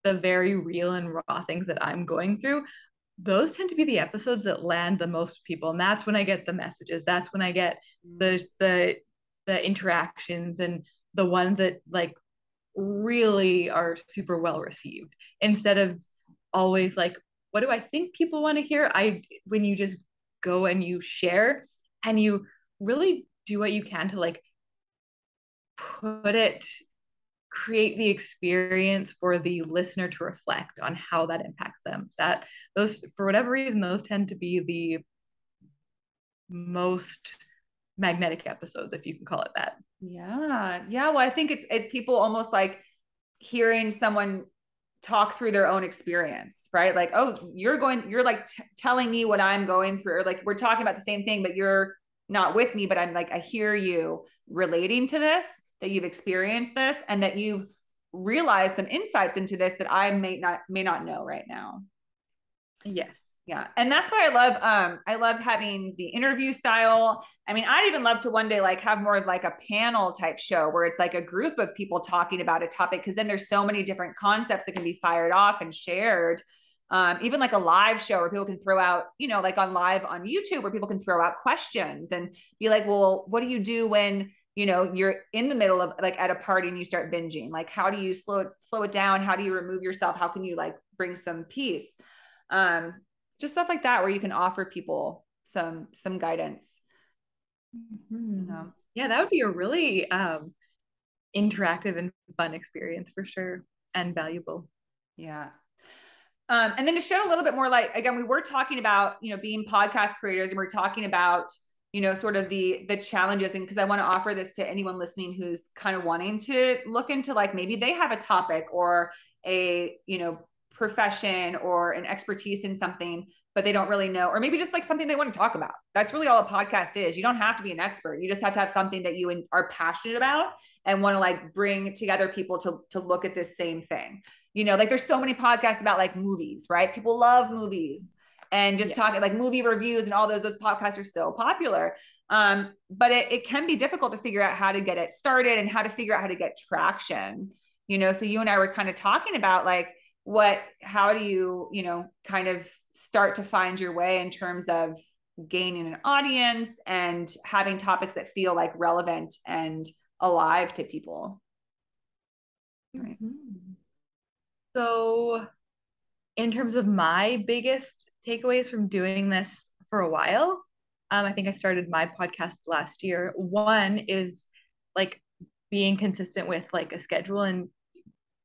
the very real and raw things that I'm going through, those tend to be the episodes that land the most people. And that's when I get the messages. That's when I get the interactions and the ones that like really are super well received, instead of always like, what do I think people want to hear? When you just go and you share and you really do what you can to like create the experience for the listener to reflect on how that impacts them. That those, for whatever reason, those tend to be the most magnetic episodes, if you can call it that. Yeah. Yeah. Well, I think it's people almost like hearing someone talk through their own experience, right? Like, oh, you're like telling me what I'm going through. Or like we're talking about the same thing, but you're not with me, but I'm like, I hear you relating to this, that you've experienced this, and that you've realized some insights into this that I may not know right now. Yes. Yeah. And that's why I love having the interview style. I mean, I'd even love to one day like have more of like a panel type show where it's like a group of people talking about a topic, because then there's so many different concepts that can be fired off and shared. Even like a live show where people can throw out, you know, like on live on YouTube, where people can throw out questions and be like, well, what do you do when, you know, you're in the middle of like at a party and you start binging? Like, how do you slow it down? How do you remove yourself? How can you like bring some peace? Just stuff like that, where you can offer people some guidance. You know? Yeah, that would be a really interactive and fun experience for sure, and valuable. Yeah. And then to share a little bit more, like, again, we were talking about, you know, being podcast creators, and we're talking about, you know, sort of the challenges. And because I want to offer this to anyone listening who's kind of wanting to look into like, maybe they have a topic or a, you know, profession or an expertise in something, but they don't really know, or maybe just like something they want to talk about. That's really all a podcast is. You don't have to be an expert. You just have to have something that you are passionate about and want to like bring together people to look at this same thing. You know, like there's so many podcasts about like movies, right? People love movies and just talking like movie reviews and all those podcasts are still popular. But it can be difficult to figure out how to get it started and how to figure out how to get traction, you know? So you and I were kind of talking about like, how do you, you know, kind of start to find your way in terms of gaining an audience and having topics that feel like relevant and alive to people. Right. So in terms of my biggest takeaways from doing this for a while, I think I started my podcast last year. One is like being consistent with like a schedule and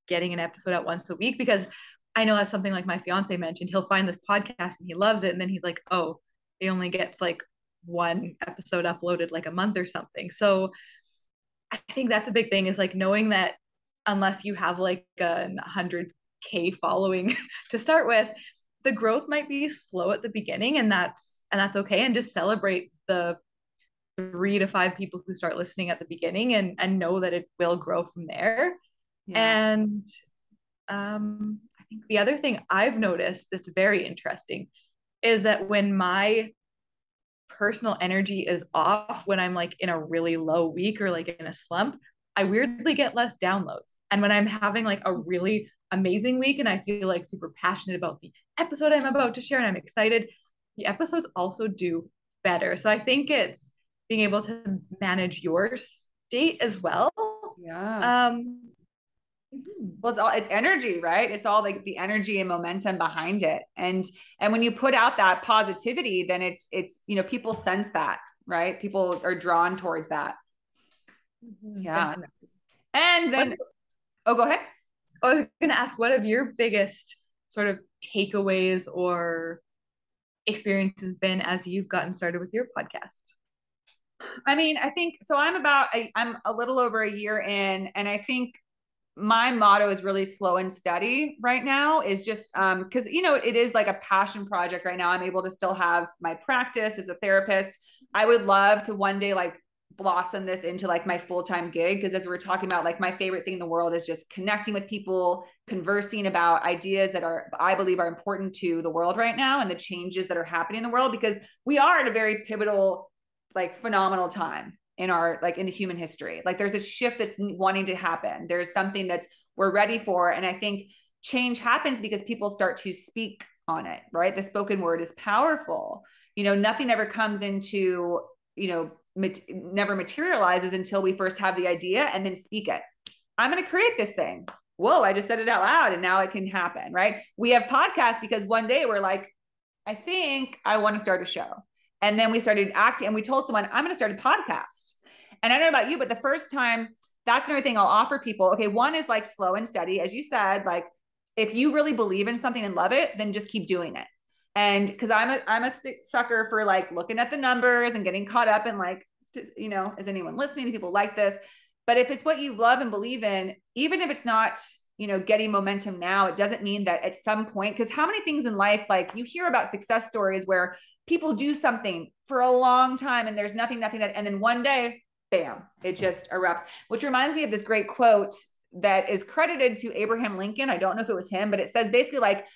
getting an episode out once a week, because I know that's something like my fiance mentioned. He'll find this podcast and he loves it, and then he's like, oh, he only gets like one episode uploaded like a month or something. So I think that's a big thing, is like knowing that unless you have like a 100K following to start with, the growth might be slow at the beginning, and that's okay. And just celebrate the 3 to 5 people who start listening at the beginning, and know that it will grow from there. Yeah. And I think the other thing I've noticed that's very interesting is that when my personal energy is off, when I'm like in a really low week or like in a slump, I weirdly get less downloads. And when I'm having like a really amazing week and I feel like super passionate about the episode I'm about to share and I'm excited, the episodes also do better. So I think it's being able to manage your state as well. Yeah. Well, it's energy, right? It's all like the energy and momentum behind it. And when you put out that positivity, then it's, people sense that, right? People are drawn towards that. Yeah. Definitely. And then, go ahead. I was going to ask, what have your biggest sort of takeaways or experiences been as you've gotten started with your podcast? I mean, I think, so I'm a little over a year in, and I think my motto is really slow and steady right now, is just because it is like a passion project right now. I'm able to still have my practice as a therapist. I would love to one day like blossom this into like my full-time gig, because as we're talking about, like my favorite thing in the world is just connecting with people, conversing about ideas that I believe are important to the world right now and the changes that are happening in the world, because we are at a very pivotal, like phenomenal time in our, like in the human history. Like there's a shift that's wanting to happen. There's something that's we're ready for. And I think change happens because people start to speak on it, right? The spoken word is powerful. Nothing ever comes into, never materializes until we first have the idea and then speak it. I'm going to create this thing. Whoa, I just said it out loud and now it can happen, right? We have podcasts because one day we're like, I think I want to start a show. And then we started acting and we told someone, I'm going to start a podcast. And I don't know about you, but the first time, that's another thing I'll offer people. Okay, one is like slow and steady. As you said, like if you really believe in something and love it, then just keep doing it. And because I'm a sucker for like looking at the numbers and getting caught up in like, is anyone listening to people like this? But if it's what you love and believe in, even if it's not, getting momentum now, it doesn't mean that at some point, because how many things in life, like you hear about success stories where people do something for a long time and there's nothing, and then one day, bam, it just erupts, which reminds me of this great quote that is credited to Abraham Lincoln. I don't know if it was him, but it says basically like,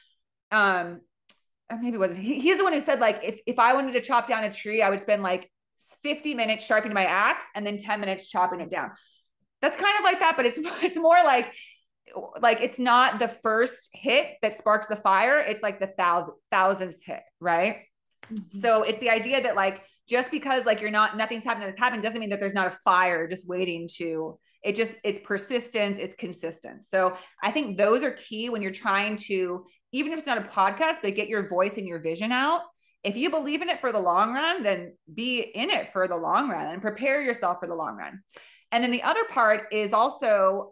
or maybe it wasn't. He's the one who said like, if I wanted to chop down a tree, I would spend like 50 minutes sharpening my axe and then 10 minutes chopping it down. That's kind of like that, but it's more like it's not the first hit that sparks the fire. It's like the thousandth hit, right? Mm-hmm. So it's the idea that like, just because like nothing's happened doesn't mean that there's not a fire just waiting to, it's persistence, it's consistent. So I think those are key when you're trying to, even if it's not a podcast, but get your voice and your vision out. If you believe in it for the long run, then be in it for the long run and prepare yourself for the long run. And then the other part is also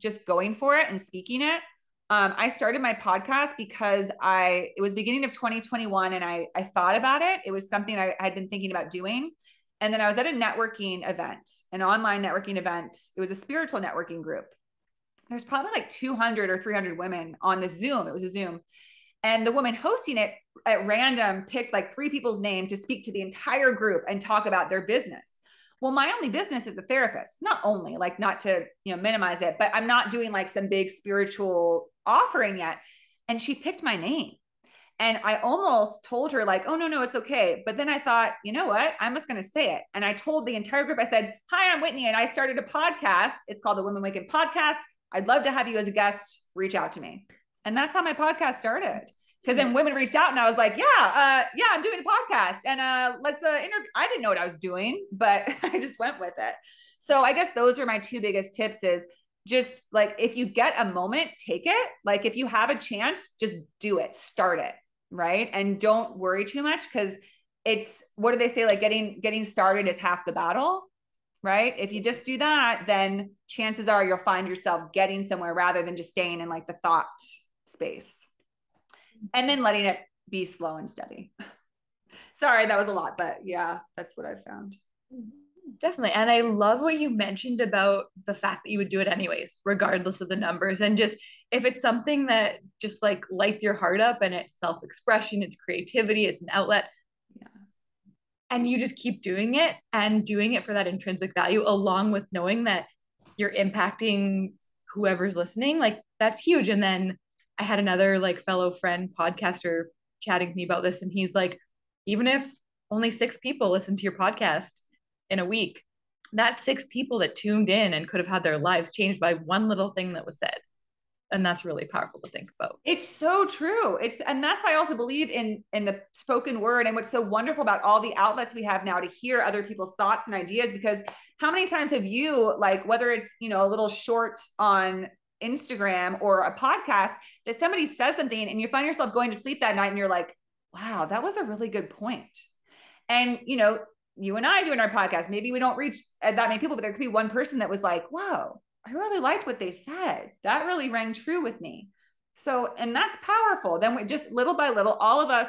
just going for it and speaking it. I started my podcast because it was beginning of 2021 and I thought about it. It was something I had been thinking about doing. And then I was at a networking event, an online networking event. It was a spiritual networking group. There's probably like 200 or 300 women on this Zoom. It was a Zoom. And the woman hosting it at random picked like 3 people's name to speak to the entire group and talk about their business. Well, my only business is a therapist, not only like not to, minimize it, but I'm not doing like some big spiritual offering yet. And she picked my name. And I almost told her like, oh, no, it's okay. But then I thought, you know what? I'm just going to say it. And I told the entire group, I said, hi, I'm Whitney. And I started a podcast. It's called the Women Awaken Podcast. I'd love to have you as a guest, reach out to me. And that's how my podcast started. Because then women reached out and I was like, yeah, I'm doing a podcast and let's interview. I didn't know what I was doing, but I just went with it. So I guess those are my 2 biggest tips is just like, if you get a moment, take it. Like if you have a chance, just do it, start it. Right. And don't worry too much because what do they say? Like getting started is half the battle. Right. If you just do that, then chances are you'll find yourself getting somewhere rather than just staying in like the thought space. And then letting it be slow and steady. Sorry, that was a lot, but yeah, that's what I found. Definitely. And I love what you mentioned about the fact that you would do it anyways, regardless of the numbers. And just if it's something that just like lights your heart up and it's self-expression, it's creativity, it's an outlet, Yeah. and you just keep doing it and doing it for that intrinsic value, along with knowing that you're impacting whoever's listening, like that's huge. And then I had another like fellow friend podcaster chatting to me about this, and he's like, even if only 6 people listen to your podcast in a week, that's 6 people that tuned in and could have had their lives changed by one little thing that was said. And that's really powerful to think about. It's so true. And that's why I also believe in the spoken word, and what's so wonderful about all the outlets we have now to hear other people's thoughts and ideas. Because how many times have you, like, whether it's, a little short on Instagram or a podcast, that somebody says something and you find yourself going to sleep that night and you're like, wow, that was a really good point. And you and I doing our podcast, maybe we don't reach that many people, but there could be one person that was like, whoa, I really liked what they said. That really rang true with me. So, and that's powerful. Then we just, little by little, all of us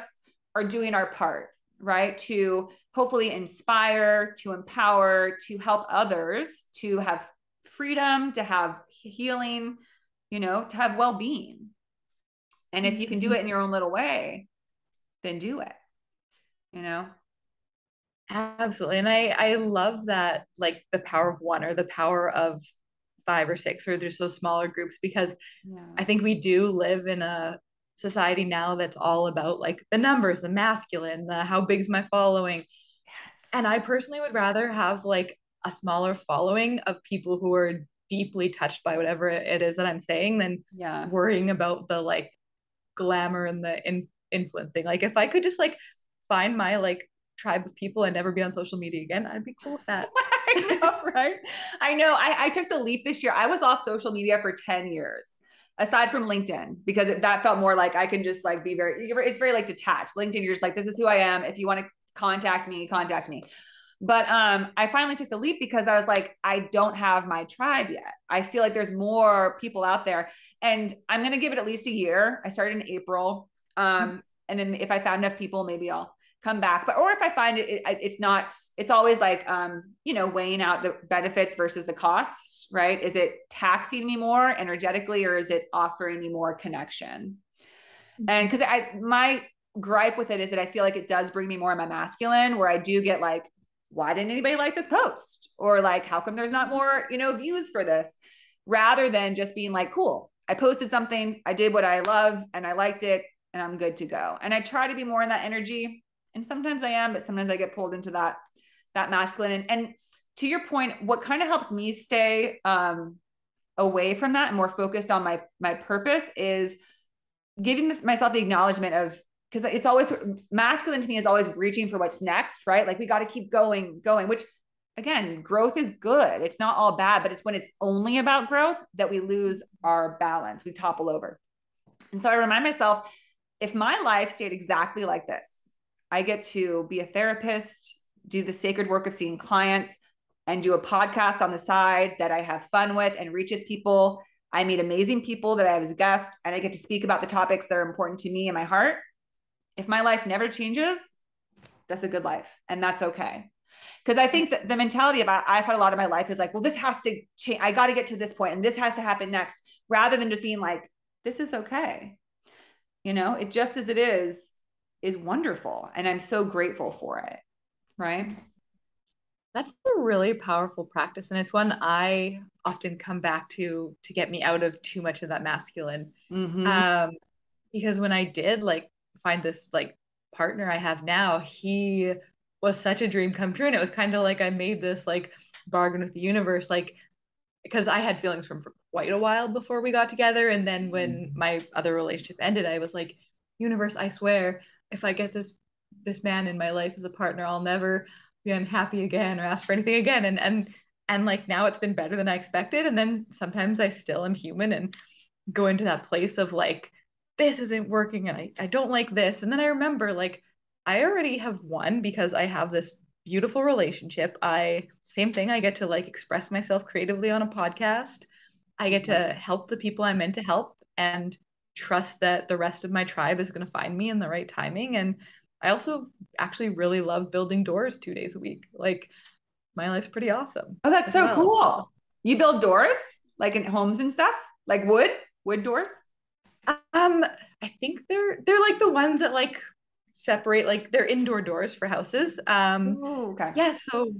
are doing our part, right? To hopefully inspire, to empower, to help others to have freedom, to have healing, to have well-being. And if you can do it in your own little way, then do it, you know? Absolutely. And I love that, like the power of one or the power of 5 or 6, or there's those smaller groups, because I think we do live in a society now that's all about like the numbers, the masculine, the how big's my following. Yes. And I personally would rather have like a smaller following of people who are deeply touched by whatever it is that I'm saying than worrying about the like glamour and the influencing. Like if I could just like find my like tribe of people and never be on social media again, I'd be cool with that. I know, right? I know. I took the leap this year. I was off social media for 10 years, aside from LinkedIn, because that felt more like I can just like be it's very like detached. LinkedIn, you're just like, this is who I am. If you want to contact me, contact me. But I finally took the leap because I was like, I don't have my tribe yet. I feel like there's more people out there, and I'm going to give it at least a year. I started in April. And then if I found enough people, maybe I'll come back. Or if I find it's not, it's always like, weighing out the benefits versus the cost, right? Is it taxing me more energetically, or is it offering me more connection? And because my gripe with it is that I feel like it does bring me more in my masculine, where I do get like, why didn't anybody like this post? Or like, how come there's not more, views for this? Rather than just being like, cool, I posted something, I did what I love and I liked it and I'm good to go. And I try to be more in that energy. And sometimes I am, but sometimes I get pulled into that masculine. And to your point, what kind of helps me stay away from that and more focused on my purpose is giving myself the acknowledgement of, because it's always, masculine to me is always reaching for what's next, right? Like we got to keep going, which again, growth is good. It's not all bad, but it's when it's only about growth that we lose our balance. We topple over. And so I remind myself, if my life stayed exactly like this, I get to be a therapist, do the sacred work of seeing clients, and do a podcast on the side that I have fun with and reaches people. I meet amazing people that I have as a guest, and I get to speak about the topics that are important to me and my heart. If my life never changes, that's a good life. And that's okay. Because I think that the mentality about I've had a lot of my life is like, well, this has to change. I got to get to this point and this has to happen next, rather than just being like, this is okay. It just as it is wonderful. And I'm so grateful for it. Right. That's a really powerful practice. And it's one I often come back to get me out of too much of that masculine. Because when I did like find this like partner I have now, he was such a dream come true. And it was kind of like I made this like bargain with the universe, like, because I had feelings for quite a while before we got together. And then when my other relationship ended, I was like, universe, I swear, if I get this man in my life as a partner, I'll never be unhappy again or ask for anything again. And like now it's been better than I expected. And then sometimes I still am human and go into that place of like, this isn't working and I don't like this. And then I remember like I already have won because I have this beautiful relationship. Same thing, I get to like express myself creatively on a podcast. I get to help the people I'm meant to help and trust that the rest of my tribe is going to find me in the right timing. And I also actually really love building doors 2 days a week. Like my life's pretty awesome. Oh, that's as so well. cool. You build doors like in homes and stuff, like wood doors? I think they're like the ones that like separate, like they're indoor doors for houses. Oh, okay. Yeah, so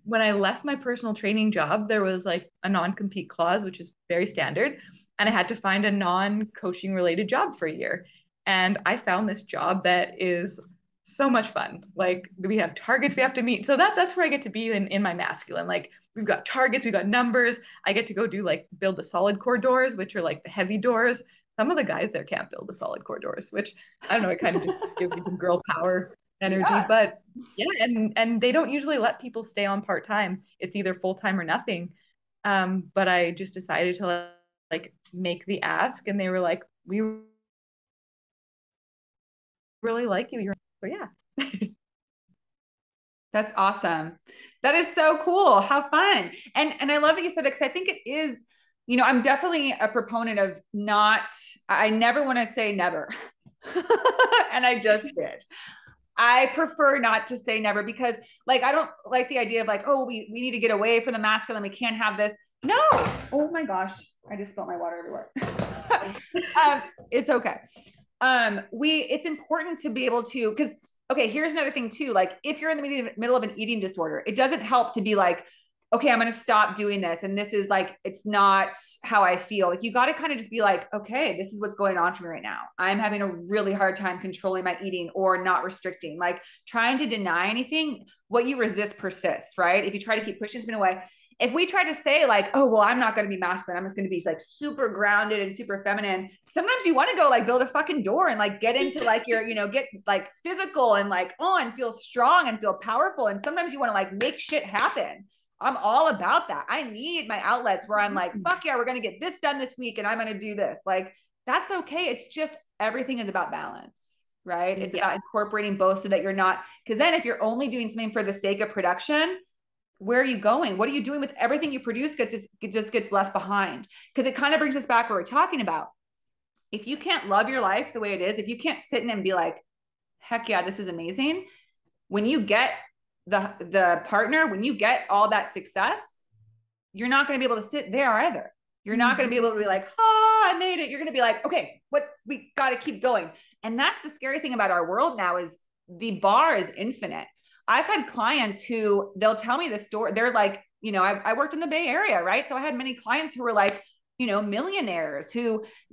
when I left my personal training job, there was like a non-compete clause, which is very standard, and I had to find a non-coaching related job for a year. And I found this job that is so much fun. Like we have targets we have to meet. So that's where I get to be in my masculine. Like we've got targets, we've got numbers. I get to go do like build the solid core doors, which are like the heavy doors. Some of the guys there can't build the solid core doors, which I don't know, it kind of just gives me some girl power energy. Yeah. But yeah, and they don't usually let people stay on part-time. It's either full-time or nothing. But I just decided to like make the ask, and they were like, we really like you. So yeah. That's awesome. That is so cool. How fun. And I love that you said that because I think it is, I'm definitely a proponent of not, I never want to say never. And I just did. I prefer not to say never because like I don't like the idea of like, oh, we need to get away from the masculine. We can't have this. No. Oh my gosh. I just spilled my water everywhere. It's okay. It's important to be able to, because okay, here's another thing too. Like if you're in the middle of an eating disorder, it doesn't help to be like, okay, I'm going to stop doing this. And this is like, it's not how I feel. Like you got to kind of just be like, okay, this is what's going on for me right now. I'm having a really hard time controlling my eating or not restricting, like trying to deny anything. What you resist persists, right? If you try to keep pushing something away, if we try to say like, oh, well, I'm not going to be masculine, I'm just going to be like super grounded and super feminine. Sometimes you want to go like build a fucking door and like get into like your, get like physical and like, oh, and feel strong and feel powerful. And sometimes you want to like make shit happen. I'm all about that. I need my outlets where I'm like, fuck yeah, we're going to get this done this week and I'm going to do this. Like, that's okay. It's just everything is about balance, right? It's about incorporating both so that you're not, because then if you're only doing something for the sake of production, where are you going? What are you doing with everything you produce? It just gets left behind. Because it kind of brings us back where we're talking about. If you can't love your life the way it is, if you can't sit in and be like, heck yeah, this is amazing. When you get the partner, when you get all that success, you're not going to be able to sit there either. You're not going to be able to be like, oh, I made it. You're going to be like, okay, we got to keep going. And that's the scary thing about our world now is the bar is infinite. I've had clients who they'll tell me this story. They're like, I worked in the Bay Area, right? So I had many clients who were like, millionaires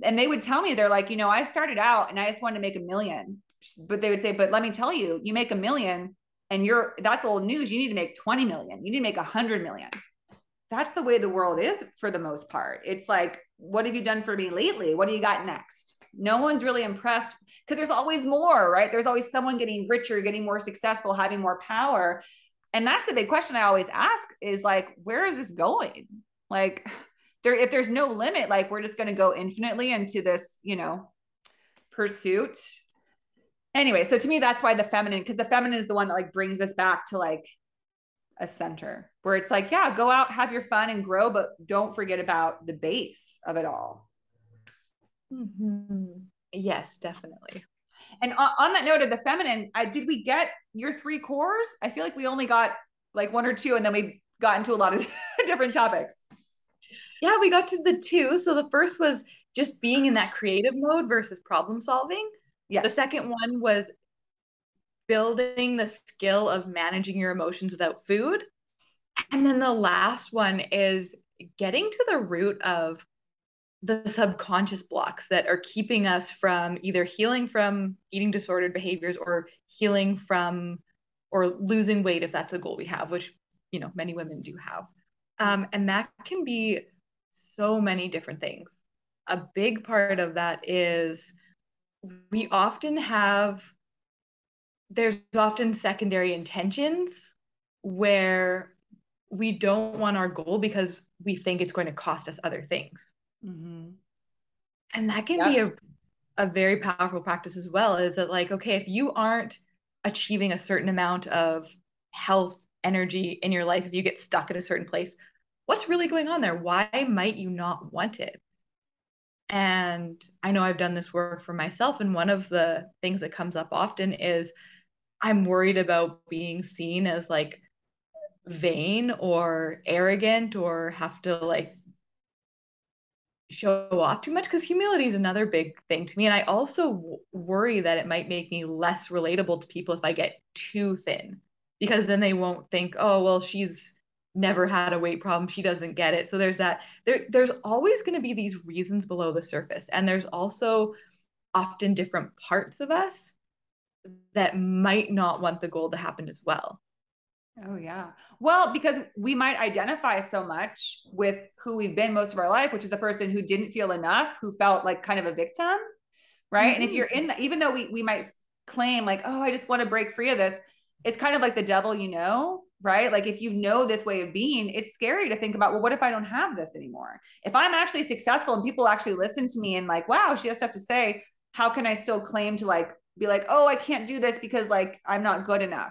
and they would tell me, they're like, I started out and I just wanted to make $1 million. But they would say, but let me tell you, you make $1 million and that's old news. You need to make 20 million. You need to make 100 million. That's the way the world is for the most part. It's like, what have you done for me lately? What do you got next? No one's really impressed because there's always more, right? There's always someone getting richer, getting more successful, having more power. And that's the big question I always ask is like, where is this going? Like if there's no limit, like we're just going to go infinitely into this, pursuit. Anyway, so to me, that's why because the feminine is the one that like brings us back to like a center where it's like, yeah, go out, have your fun and grow, but don't forget about the base of it all. Mm-hmm. Yes, definitely. And on that note of the feminine, did we get your 3 cores? I feel like we only got like 1 or 2, and then we got into a lot of different topics. Yeah, we got to the 2. So the first was just being in that creative mode versus problem solving. Yeah. The second one was building the skill of managing your emotions without food. And then the last one is getting to the root of the subconscious blocks that are keeping us from either healing from eating disordered behaviors or healing from or losing weight if that's a goal we have, which many women do have. And that can be so many different things. A big part of that is there's often secondary intentions where we don't want our goal because we think it's going to cost us other things. Mm-hmm. And that can be a very powerful practice as well, is that like, okay, if you aren't achieving a certain amount of health, energy in your life, if you get stuck in a certain place, what's really going on there? Why might you not want it? And I know I've done this work for myself. And one of the things that comes up often is I'm worried about being seen as like vain or arrogant or have to like show off too much, because humility is another big thing to me. And I also worry that it might make me less relatable to people if I get too thin, because then they won't think, oh, well, she's never had a weight problem, she doesn't get it. So there's that. There's always going to be these reasons below the surface. And there's also often different parts of us that might not want the goal to happen as well. Oh, yeah. Well, because we might identify so much with who we've been most of our life, which is the person who didn't feel enough, who felt like kind of a victim, right? And if you're in the, even though we might claim like, oh, I just want to break free of this, it's kind of like the devil, right? Like if you know this way of being, it's scary to think about, well, what if I don't have this anymore? If I'm actually successful and people actually listen to me and like, wow, she has stuff to say, how can I still claim to like be like, oh, I can't do this because like I'm not good enough?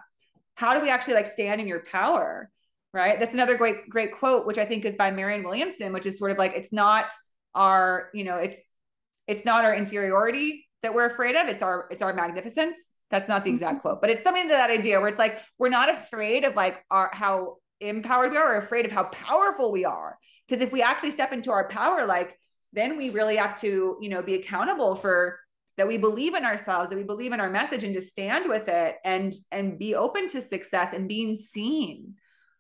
How do we actually like stand in your power? Right. That's another great quote, which I think is by Marianne Williamson, which is sort of like, it's not our, it's not our inferiority that we're afraid of. It's our magnificence. That's not the exact quote, but it's something to that idea where it's like, we're not afraid of like how empowered we are. We're afraid of how powerful we are. Because if we actually step into our power, like then we really have to, be accountable for that, we believe in ourselves, that we believe in our message, and to stand with it and be open to success and being seen.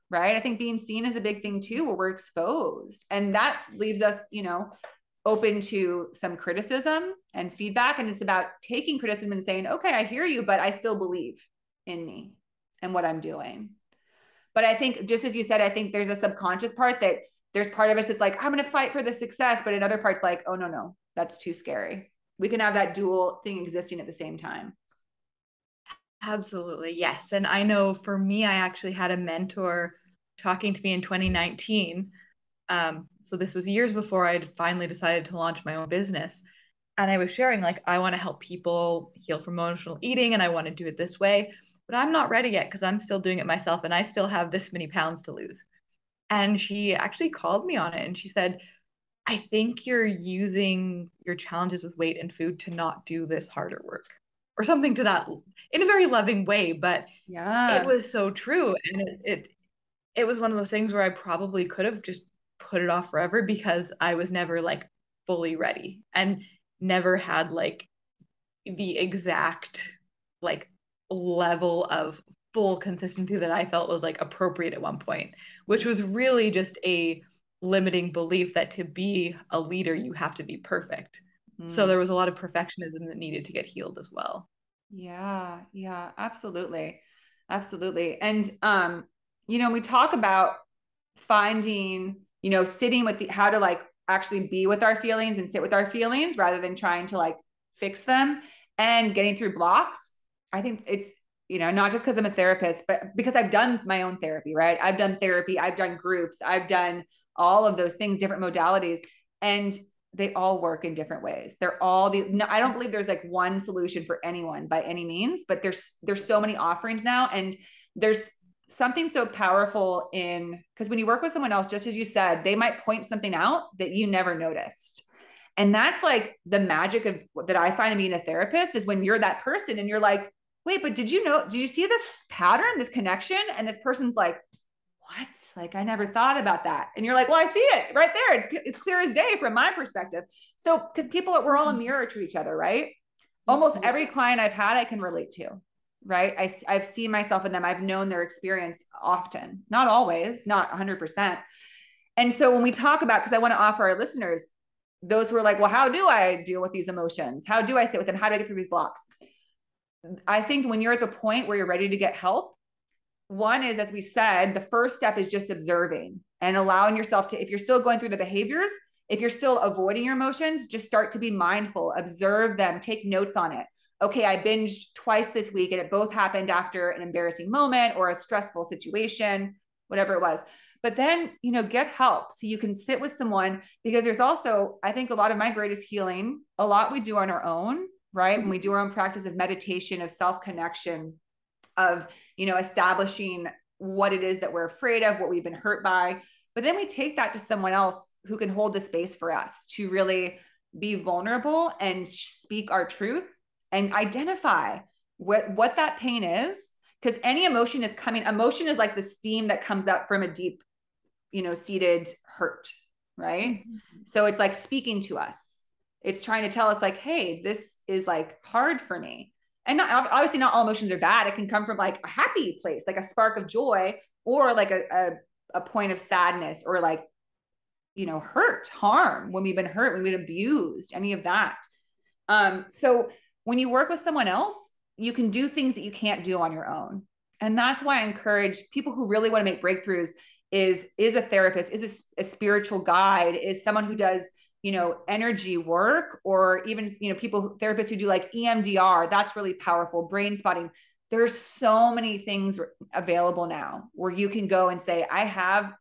Right. I think being seen is a big thing too, where we're exposed, and that leaves us, open to some criticism and feedback. And it's about taking criticism and saying, okay, I hear you, but I still believe in me and what I'm doing. But I think, just as you said, I think there's a subconscious part that there's part of us that's like, I'm going to fight for the success. But another part's like, oh, no, that's too scary. We can have that dual thing existing at the same time. Absolutely. Yes. And I know for me, I actually had a mentor talking to me in 2019. So this was years before I'd finally decided to launch my own business. And I was sharing, like, I want to help people heal from emotional eating and I want to do it this way, but I'm not ready yet because I'm still doing it myself and I still have this many pounds to lose. And she actually called me on it and she said, I think you're using your challenges with weight and food to not do this harder work, or something to that, in a very loving way. But it Yeah. was so true. And it was one of those things where I probably could have just put it off forever because I was never like fully ready and never had like the exact like level of full consistency that I felt was like appropriate at one point, which was really just a limiting belief that to be a leader, you have to be perfect. So there was a lot of perfectionism that needed to get healed as well. Yeah, yeah, absolutely. Absolutely. And we talk about finding, sitting with how to like actually be with our feelings and sit with our feelings rather than trying to like fix them and getting through blocks. I think it's, not just because I'm a therapist, but because I've done my own therapy, right? I've done therapy, I've done groups, I've done all of those things, different modalities. And they all work in different ways. They're all no, I don't believe there's like one solution for anyone by any means, but there's so many offerings now. And there's something so powerful in, because when you work with someone else, just as you said, they might point something out that you never noticed. And that's like the magic of that I find in being a therapist, is when you're that person and you're like, wait, but did you see this pattern, this connection? And this person's like, what? Like, I never thought about that. And you're like, well, I see it right there. It's clear as day from my perspective. So, because we're all a mirror to each other, right? Almost every client I've had, I can relate to, right? I've seen myself in them. I've known their experience often, not always, not 100%. And so when we talk about, because I want to offer our listeners, those who are like, well, how do I deal with these emotions? How do I sit with them? How do I get through these blocks? I think when you're at the point where you're ready to get help, one is, as we said, the first step is just observing and allowing yourself to, if you're still going through the behaviors, if you're still avoiding your emotions, just start to be mindful, observe them, take notes on it. Okay, I binged twice this week and it both happened after an embarrassing moment or a stressful situation, whatever it was. But then, get help so you can sit with someone, because there's also, I think a lot of my greatest healing, a lot we do on our own, right? When we do our own practice of meditation, of self-connection, of, establishing what it is that we're afraid of, what we've been hurt by. But then we take that to someone else who can hold the space for us to really be vulnerable and speak our truth and identify what that pain is. because any emotion is coming. Emotion is like the steam that comes up from a deep, seated hurt, right? Mm-hmm. So it's like speaking to us. It's trying to tell us like, hey, this is like hard for me. And obviously not all emotions are bad. It can come from like a happy place, like a spark of joy, or like a point of sadness, or like, hurt, harm, when we've been hurt, when we've been abused, any of that. So when you work with someone else, you can do things that you can't do on your own. And that's why I encourage people who really want to make breakthroughs is a therapist, is a spiritual guide, is someone who does, energy work, or even, therapists who do like EMDR. That's really powerful. Brain spotting. There's so many things available now where you can go and say, I have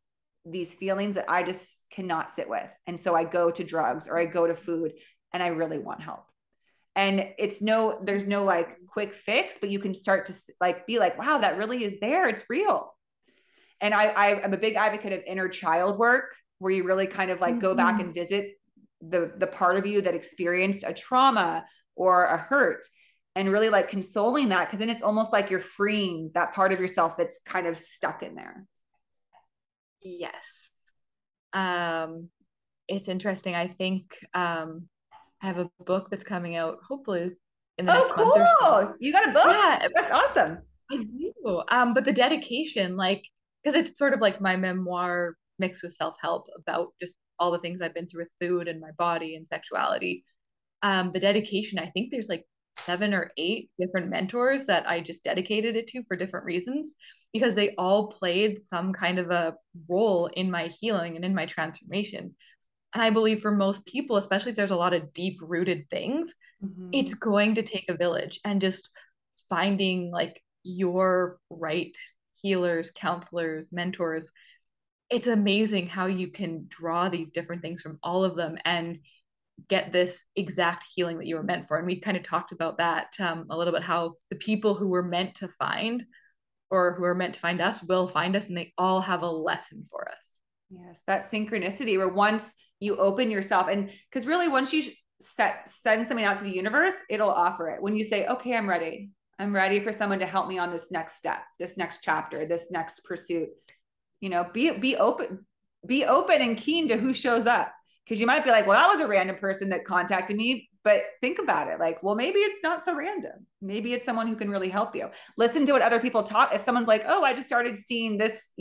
these feelings that I just cannot sit with. And so I go to drugs, or I go to food, and I really want help. And there's no like quick fix, but you can start to like, be like, wow, that really is there. It's real. And I'm a big advocate of inner child work, where you really kind of like go back and visit the part of you that experienced a trauma or a hurt, and really like consoling that. Cause then it's almost like you're freeing that part of yourself that's kind of stuck in there. Yes. It's interesting. I think, I have a book that's coming out hopefully in the next month or so. You got a book? Yeah. That's awesome. I do. But the dedication, like, because it's sort of like my memoir mixed with self-help about just all the things I've been through with food and my body and sexuality. The dedication, I think there's like 7 or 8 different mentors that I just dedicated it to for different reasons, because they all played some kind of a role in my healing and in my transformation. And I believe for most people, especially if there's a lot of deep rooted things, it's going to take a village, and just finding like your right healers, counselors, mentors. It's amazing how you can draw these different things from all of them and get this exact healing that you were meant for. And we kind of talked about that a little bit, how the people who were meant to find, or who are meant to find us, will find us, and they all have a lesson for us. Yes, that synchronicity where once you open yourself, and because really once you send something out to the universe, it'll offer it. When you say, okay, I'm ready for someone to help me on this next step, this next chapter, this next pursuit, be open and keen to who shows up. Because you might be like, well, that was a random person that contacted me. But think about it. Like, well, maybe it's not so random. Maybe it's someone who can really help you. Listen to what other people talk. If someone's like, oh, I just started seeing this,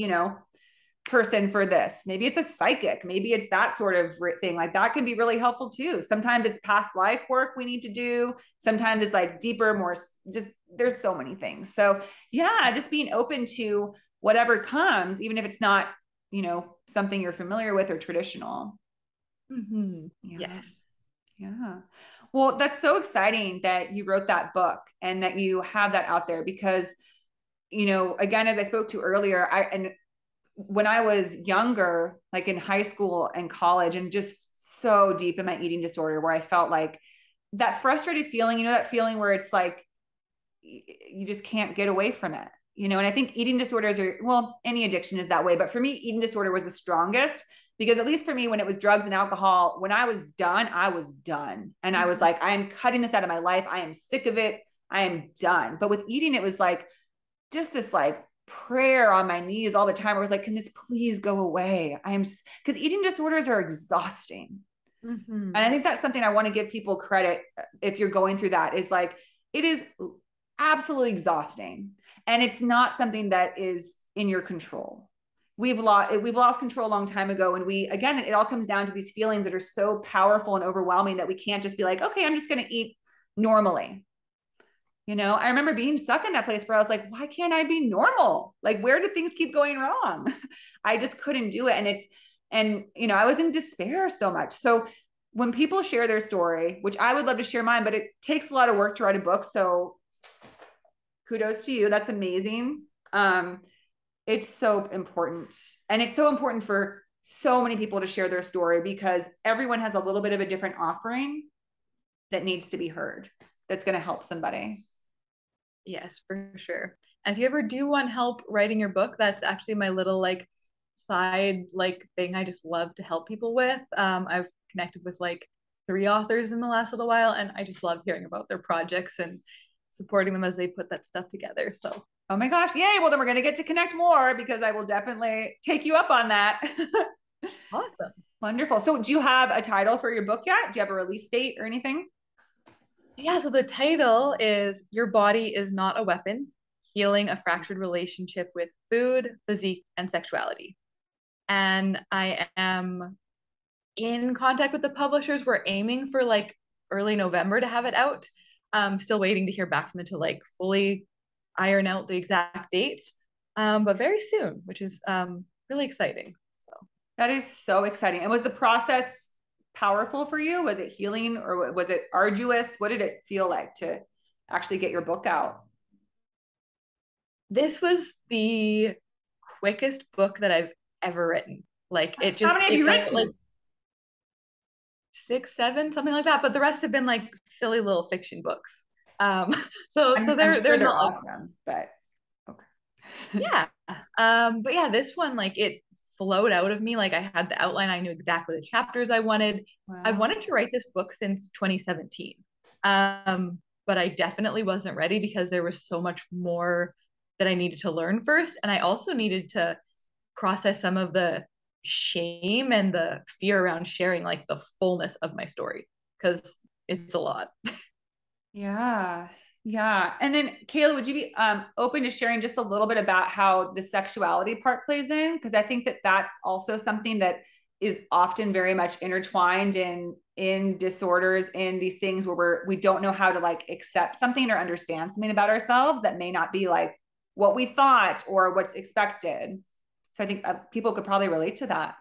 person for this. Maybe it's a psychic. Maybe it's that sort of thing. Like that can be really helpful too. Sometimes it's past life work we need to do. Sometimes it's like deeper, more just, there's so many things. So yeah, just being open to whatever comes, even if it's not, something you're familiar with or traditional. Yeah. Yes. Yeah. Well, that's so exciting that you wrote that book and that you have that out there, because, again, as I spoke to earlier, when I was younger, like in high school and college, and just so deep in my eating disorder, where I felt like that frustrated feeling, that feeling where it's like, you just can't get away from it, and I think eating disorders any addiction is that way. But for me, eating disorder was the strongest, because at least for me, when it was drugs and alcohol, when I was done, I was done. And I was like, I am cutting this out of my life. I am sick of it. I am done. But with eating, it was like, just this like prayer on my knees all the time, where I was like, can this please go away? Because eating disorders are exhausting. And I think that's something I want to give people credit. If you're going through that, is like, it is absolutely exhausting. And it's not something that is in your control. We've lost control a long time ago. And again, it all comes down to these feelings that are so powerful and overwhelming that we can't just be like, okay, I'm just going to eat normally. I remember being stuck in that place where I was like, why can't I be normal? Like, where do things keep going wrong? I just couldn't do it. And I was in despair so much. So when people share their story, which I would love to share mine, but it takes a lot of work to write a book. So kudos to you. That's amazing. It's so important. And it's so important for so many people to share their story, because everyone has a little bit of a different offering that needs to be heard, that's going to help somebody. Yes, for sure. And if you ever do want help writing your book, that's actually my little like side like thing I just love to help people with. I've connected with like 3 authors in the last little while, and I just love hearing about their projects. And supporting them as they put that stuff together. So, oh my gosh, yay. Well, then we're going to get to connect more because I will definitely take you up on that. awesome. Wonderful. So do you have a title for your book yet? Do you have a release date or anything? Yeah, so the title is Your Body is Not a Weapon, Healing a Fractured Relationship with Food, Physique, and Sexuality. And I am in contact with the publishers. We're aiming for like early November to have it out. Still waiting to hear back from them to like fully iron out the exact dates, but very soon, which is really exciting. So that is so exciting. And was the process powerful for you? Was it healing or was it arduous? What did it feel like to actually get your book out? This was the quickest book that I've ever written. Like it just, how many have you written? Like 6, 7, something like that. But the rest have been like silly little fiction books. So they're not awesome, but okay. Yeah. But yeah, this one, like it flowed out of me. Like I had the outline, I knew exactly the chapters I wanted. Wow. I wanted to write this book since 2017. But I definitely wasn't ready because there was so much more that I needed to learn first. And I also needed to process some of the shame and the fear around sharing like the fullness of my story because it's a lot. Yeah. Yeah. And then Kayla, would you be open to sharing just a little bit about how the sexuality part plays in? Because I think that that's also something that is often very much intertwined in disorders, in these things where we don't know how to like accept something or understand something about ourselves that may not be like what we thought or what's expected. So I think people could probably relate to that.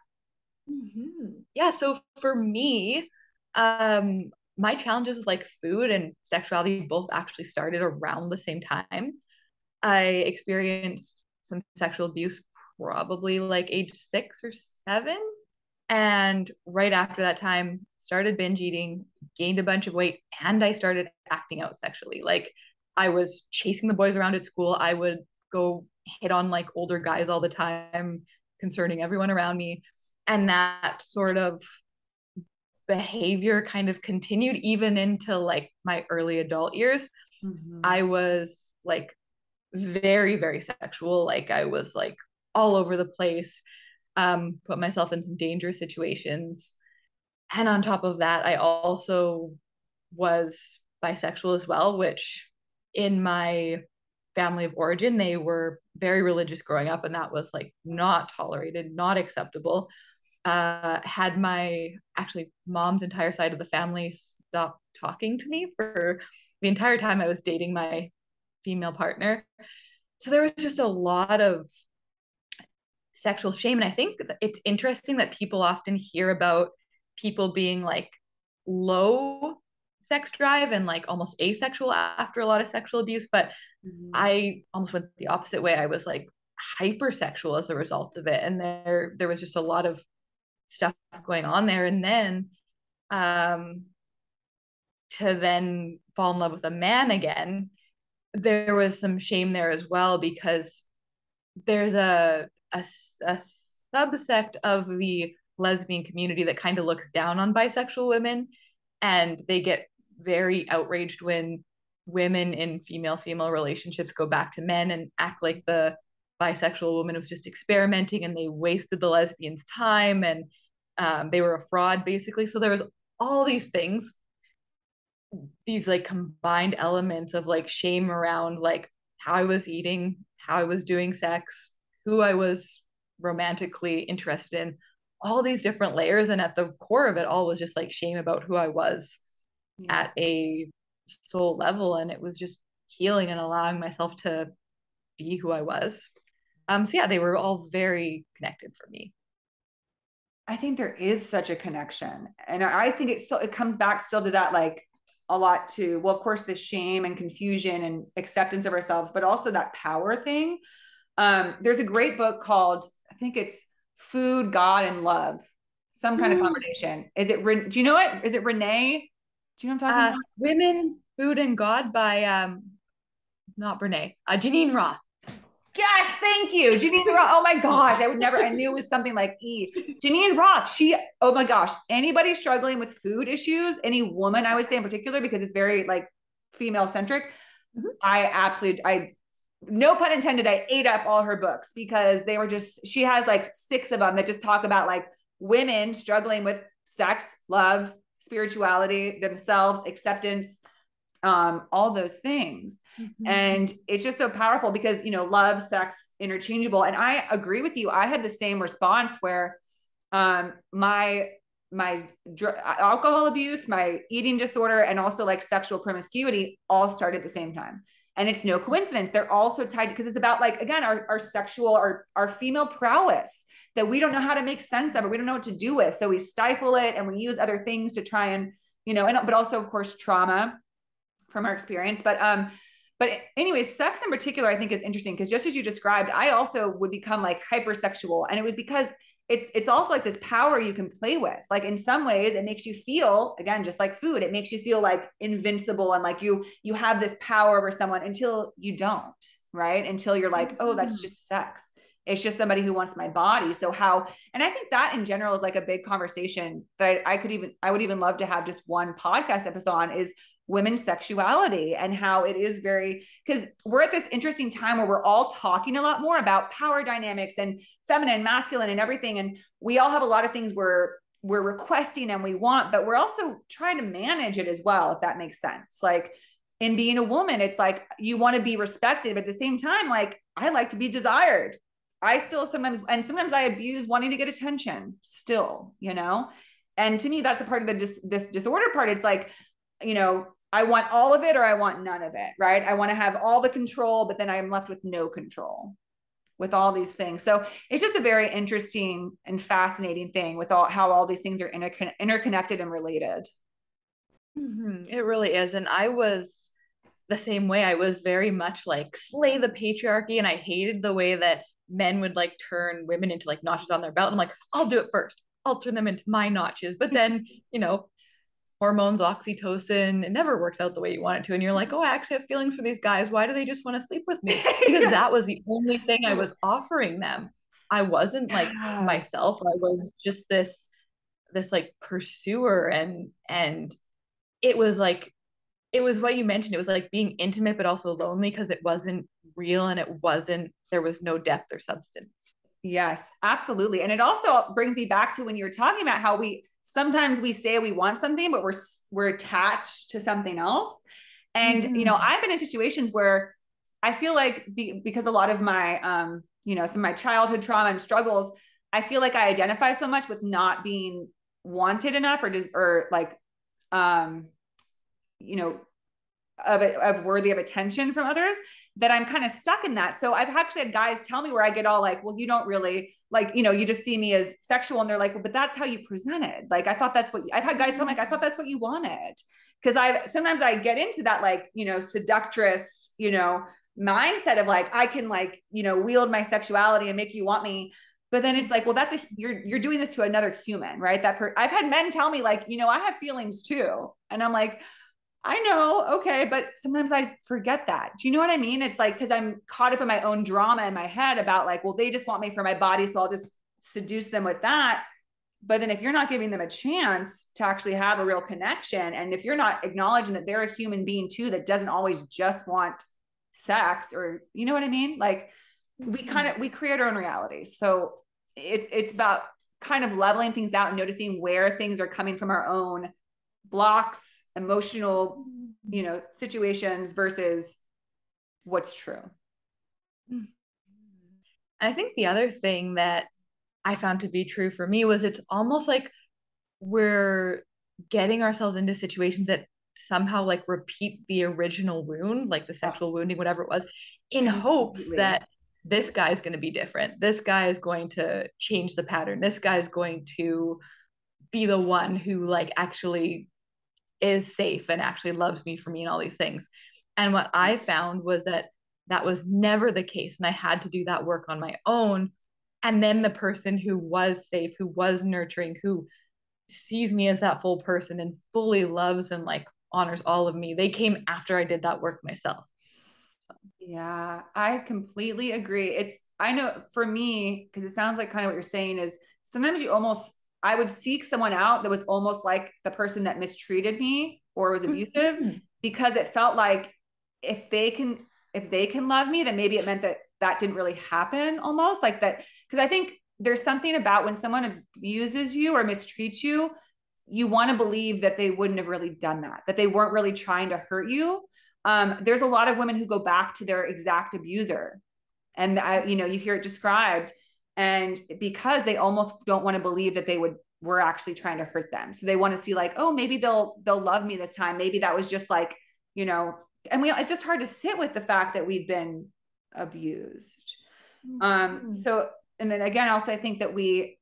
Mm-hmm. Yeah. So for me, my challenges with like food and sexuality both actually started around the same time. I experienced some sexual abuse probably like age 6 or 7. And right after that time, started binge eating, gained a bunch of weight, and I started acting out sexually. Like I was chasing the boys around at school. I would go hit on like older guys all the time, concerning everyone around me. And that sort of behavior kind of continued even into like my early adult years. Mm-hmm. I was like very, very sexual. Like I was like all over the place, put myself in some dangerous situations. And on top of that, I also was bisexual as well, which in my family of origin, they were very religious growing up, and that was like not tolerated, not acceptable. Had my actually mom's entire side of the family stop talking to me for the entire time I was dating my female partner. So there was just a lot of sexual shame. And I think it's interesting that people often hear about people being like low sex drive and like almost asexual after a lot of sexual abuse. But mm-hmm. I almost went the opposite way. I was like hypersexual as a result of it. And there was just a lot of stuff going on there. And then to then fall in love with a man again, there was some shame there as well, because there's a subsect of the lesbian community that kind of looks down on bisexual women, and they get very outraged when women in female relationships go back to men and act like the bisexual woman was just experimenting and they wasted the lesbian's time and they were a fraud basically. So there was all these things, these like combined elements of like shame around like how I was eating, how I was doing sex, who I was romantically interested in, all these different layers. And at the core of it all was just like shame about who I was at a soul level. And it was just healing and allowing myself to be who I was. So yeah, they were all very connected for me. I think there is such a connection. And I think it comes back still to that, like a lot to, well, of course, the shame and confusion and acceptance of ourselves, but also that power thing. There's a great book called, I think it's Food, God, and Love, some kind of combination. Is it, do you know it? Is it Renee? Do you know what I'm talking about? Women, Food, and God by, not Brene, Janine Roth. Yes, thank you. Janine Roth. Oh my gosh. I knew it was something like E. Janine Roth. Oh my gosh. Anybody struggling with food issues, any woman, I would say in particular, because it's very like female centric, No pun intended, I ate up all her books because they were she has like 6 of them that just talk about like women struggling with sex, love, spirituality, themselves, acceptance, all those things. Mm-hmm. And it's just so powerful because, love, sex, interchangeable. And I agree with you. I had the same response where my alcohol abuse, my eating disorder, and also like sexual promiscuity all started at the same time. And it's no coincidence. They're also tied because it's about like, again, our sexual, our female prowess that we don't know how to make sense of, or we don't know what to do with. So we stifle it and we use other things to try and, but also of course, trauma from our experience. But anyways, sex in particular, I think is interesting because just as you described, I also would become like hypersexual. And it was because it's also like this power you can play with. Like in some ways it makes you feel, again, just like food, it makes you feel like invincible. And like you have this power over someone until you don't, right? Until you're like, oh, that's just sex. It's just somebody who wants my body. So and I think that in general is like a big conversation that I would even love to have just one podcast episode on is women's sexuality and how it is because we're at this interesting time where we're all talking a lot more about power dynamics and feminine, masculine, and everything. And we all have a lot of things we're requesting and we want, but we're also trying to manage it as well, if that makes sense. Like in being a woman, it's like you want to be respected, but at the same time, like I like to be desired. I still sometimes I abuse wanting to get attention still, and to me, that's a part of this disorder part. It's like, I want all of it or I want none of it, right? I want to have all the control, but then I'm left with no control with all these things. So it's just a very interesting and fascinating thing with how all these things are interconnected and related. Mm-hmm. It really is. And I was the same way. I was very much like slay the patriarchy. And I hated the way that men would like turn women into like notches on their belt. I'm like, I'll do it first. I'll turn them into my notches. But then, hormones, oxytocin, it never works out the way you want it to. And you're like, oh, I actually have feelings for these guys. Why do they just want to sleep with me? Because that was the only thing I was offering them. I wasn't like myself. I was just this like pursuer. And it was like, it was what you mentioned. It was like being intimate, but also lonely because it wasn't real and there was no depth or substance. Yes, absolutely. And it also brings me back to when you were talking about how sometimes we say we want something, but we're attached to something else. And, I've been in situations where I feel like because a lot of my, some of my childhood trauma and struggles, I feel like I identify so much with not being wanted enough of worthy of attention from others, that I'm kind of stuck in that. So I've actually had guys tell me where I get all like, well, you don't really like, you just see me as sexual. And they're like, well, but that's how you presented. Like, I thought that's what I've had guys tell me, like, I thought that's what you wanted. Cause sometimes I get into that, like, seductress, mindset of like, I can like, wield my sexuality and make you want me. But then it's like, well, you're doing this to another human, right? I've had men tell me like, I have feelings too. And I'm like, I know. Okay. But sometimes I forget that. Do you know what I mean? It's like, cause I'm caught up in my own drama in my head about like, well, they just want me for my body. So I'll just seduce them with that. But then if you're not giving them a chance to actually have a real connection, and if you're not acknowledging that they're a human being too, that doesn't always just want sex, or, you know what I mean? Like we create our own reality. So it's about kind of leveling things out and noticing where things are coming from our own blocks, emotional, situations versus what's true. I think the other thing that I found to be true for me was it's almost like we're getting ourselves into situations that somehow like repeat the original wound, like the sexual wounding, whatever it was, in hopes that this guy is going to be different. This guy is going to change the pattern. This guy is going to be the one who like actually is safe and actually loves me for me and all these things. And what I found was that was never the case. And I had to do that work on my own. And then the person who was safe, who was nurturing, who sees me as that full person and fully loves and like honors all of me, they came after I did that work myself. So. Yeah, I completely agree. I know for me, because it sounds like kind of what you're saying is sometimes I would seek someone out that was almost like the person that mistreated me or was abusive, because it felt like if they can love me, then maybe it meant that that didn't really happen, almost like that. Because I think there's something about when someone abuses you or mistreats you, you want to believe that they wouldn't have really done that they weren't really trying to hurt you. There's a lot of women who go back to their exact abuser, and you hear it described, and because they almost don't want to believe that they were actually trying to hurt them, so they want to see like, oh, maybe they'll love me this time, maybe that was just like, and it's just hard to sit with the fact that we've been abused. So, and then again, also I think that we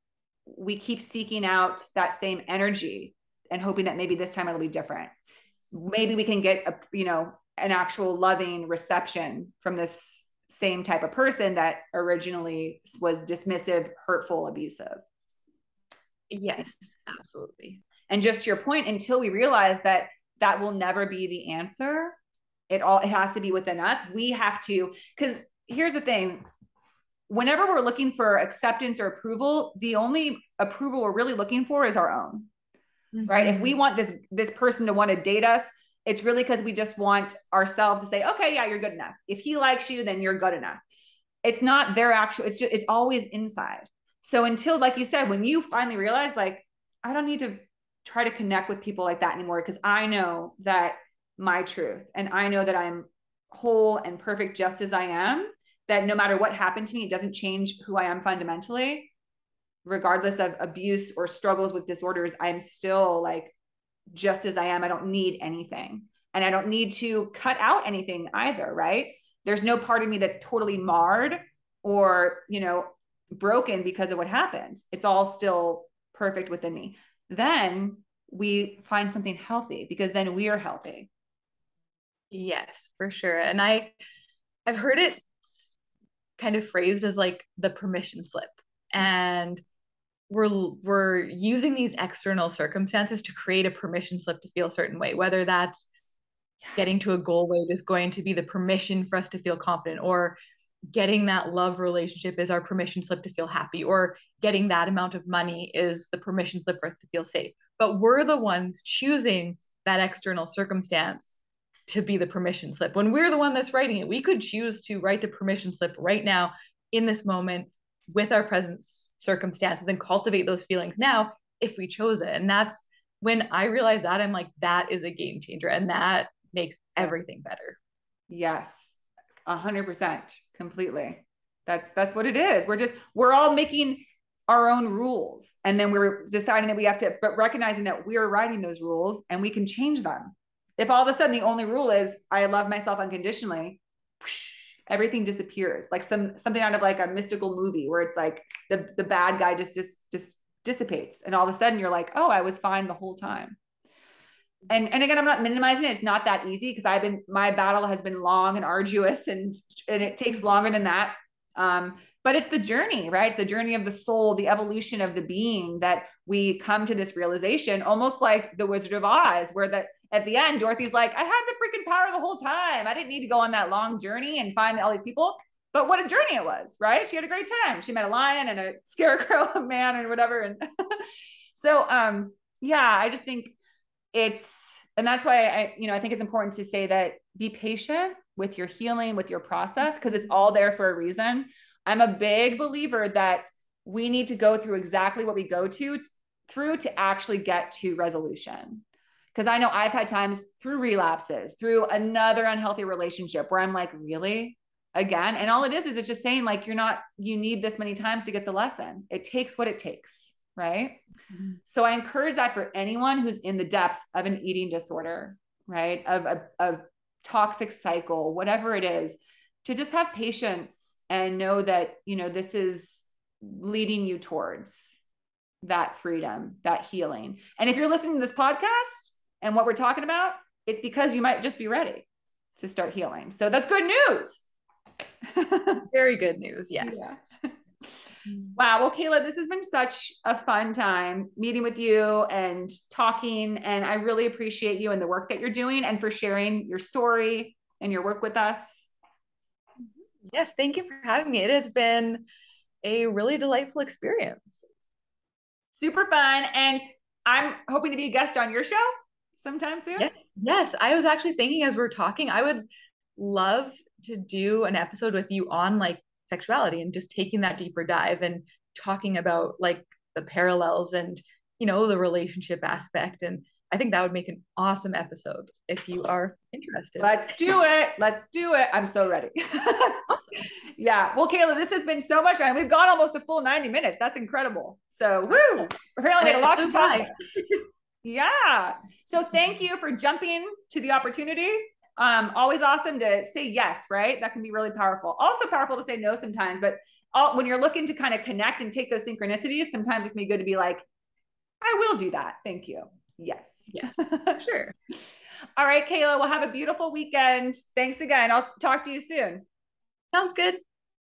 keep seeking out that same energy and hoping that maybe this time it'll be different. Maybe we can get an actual loving reception from this same type of person that originally was dismissive, hurtful, abusive. Yes, absolutely. And just to your point, until we realize that that will never be the answer, it has to be within us. We have to, because here's the thing. Whenever we're looking for acceptance or approval, the only approval we're really looking for is our own, right? If we want this person to want to date us, it's really because we just want ourselves to say, okay, yeah, you're good enough. If he likes you, then you're good enough. It's not their actual, it's always inside. So until, like you said, when you finally realize, like, I don't need to try to connect with people like that anymore, because I know that my truth, and I know that I'm whole and perfect just as I am, that no matter what happened to me, it doesn't change who I am fundamentally, regardless of abuse or struggles with disorders. I'm still like just as I am. I don't need anything, and I don't need to cut out anything either, right? There's no part of me that's totally marred or, broken because of what happened. It's all still perfect within me. Then we find something healthy, because then we are healthy. Yes, for sure. And I've heard it kind of phrased as like the permission slip. And we're using these external circumstances to create a permission slip to feel a certain way, whether that's getting to a goal weight is going to be the permission for us to feel confident, or getting that love relationship is our permission slip to feel happy, or getting that amount of money is the permission slip for us to feel safe. But we're the ones choosing that external circumstance to be the permission slip. When we're the one that's writing it, we could choose to write the permission slip right now in this moment with our present circumstances and cultivate those feelings now if we chose it. And that's when I realized that, I'm like, that is a game changer, and that makes everything better. Yes, 100%, completely. That's what it is. We're all making our own rules, and then we're deciding that we have to, but recognizing that we're writing those rules and we can change them. If all of a sudden the only rule is I love myself unconditionally, whoosh, everything disappears, like something out of like a mystical movie where it's like the bad guy just dissipates, and all of a sudden you're like, oh, I was fine the whole time. And again, I'm not minimizing it. It's not that easy, because my battle has been long and arduous, and it takes longer than that. But it's the journey, right? It's the journey of the soul, the evolution of the being, that we come to this realization, almost like the Wizard of Oz, where that at the end, Dorothy's like, I had the freaking power the whole time. I didn't need to go on that long journey and find all these people. But what a journey it was, right? She had a great time. She met a lion and a scarecrow, a man, and whatever. And so, yeah, I just think and that's why I think it's important to say that be patient with your healing, with your process, because it's all there for a reason. I'm a big believer that we need to go through exactly what we go through to actually get to resolution. Because I know I've had times through relapses, through another unhealthy relationship, where I'm like, really? Again? And all it is it's just saying, like, you need this many times to get the lesson. It takes what it takes. Right. Mm-hmm. So I encourage that for anyone who's in the depths of an eating disorder, right? Of a toxic cycle, whatever it is, to just have patience and know that, this is leading you towards that freedom, that healing. And if you're listening to this podcast and what we're talking about, it's because you might just be ready to start healing. So that's good news. Very good news. Yes. Yeah. Wow. Well, Kayla, this has been such a fun time meeting with you and talking. And I really appreciate you and the work that you're doing, and for sharing your story and your work with us. Yes. Thank you for having me. It has been a really delightful experience. Super fun. And I'm hoping to be a guest on your show sometime soon. Yes. I was actually thinking, as we're talking, I would love to do an episode with you on like sexuality and just taking that deeper dive and talking about like the parallels and, you know, the relationship aspect. And I think that would make an awesome episode if you are interested. Let's do it. Let's do it. I'm so ready. Yeah. Well, Kayla, this has been so much fun. We've gone almost a full 90 minutes. That's incredible. So, woo, apparently we had a lot to talk about. Yeah. So thank you for jumping to the opportunity. Always awesome to say yes, right? That can be really powerful. Also powerful to say no sometimes, but when you're looking to kind of connect and take those synchronicities, sometimes it can be good to be like, I will do that. Thank you. Yes. Yeah, sure. All right, Kayla, we'll have a beautiful weekend. Thanks again. I'll talk to you soon. Sounds good.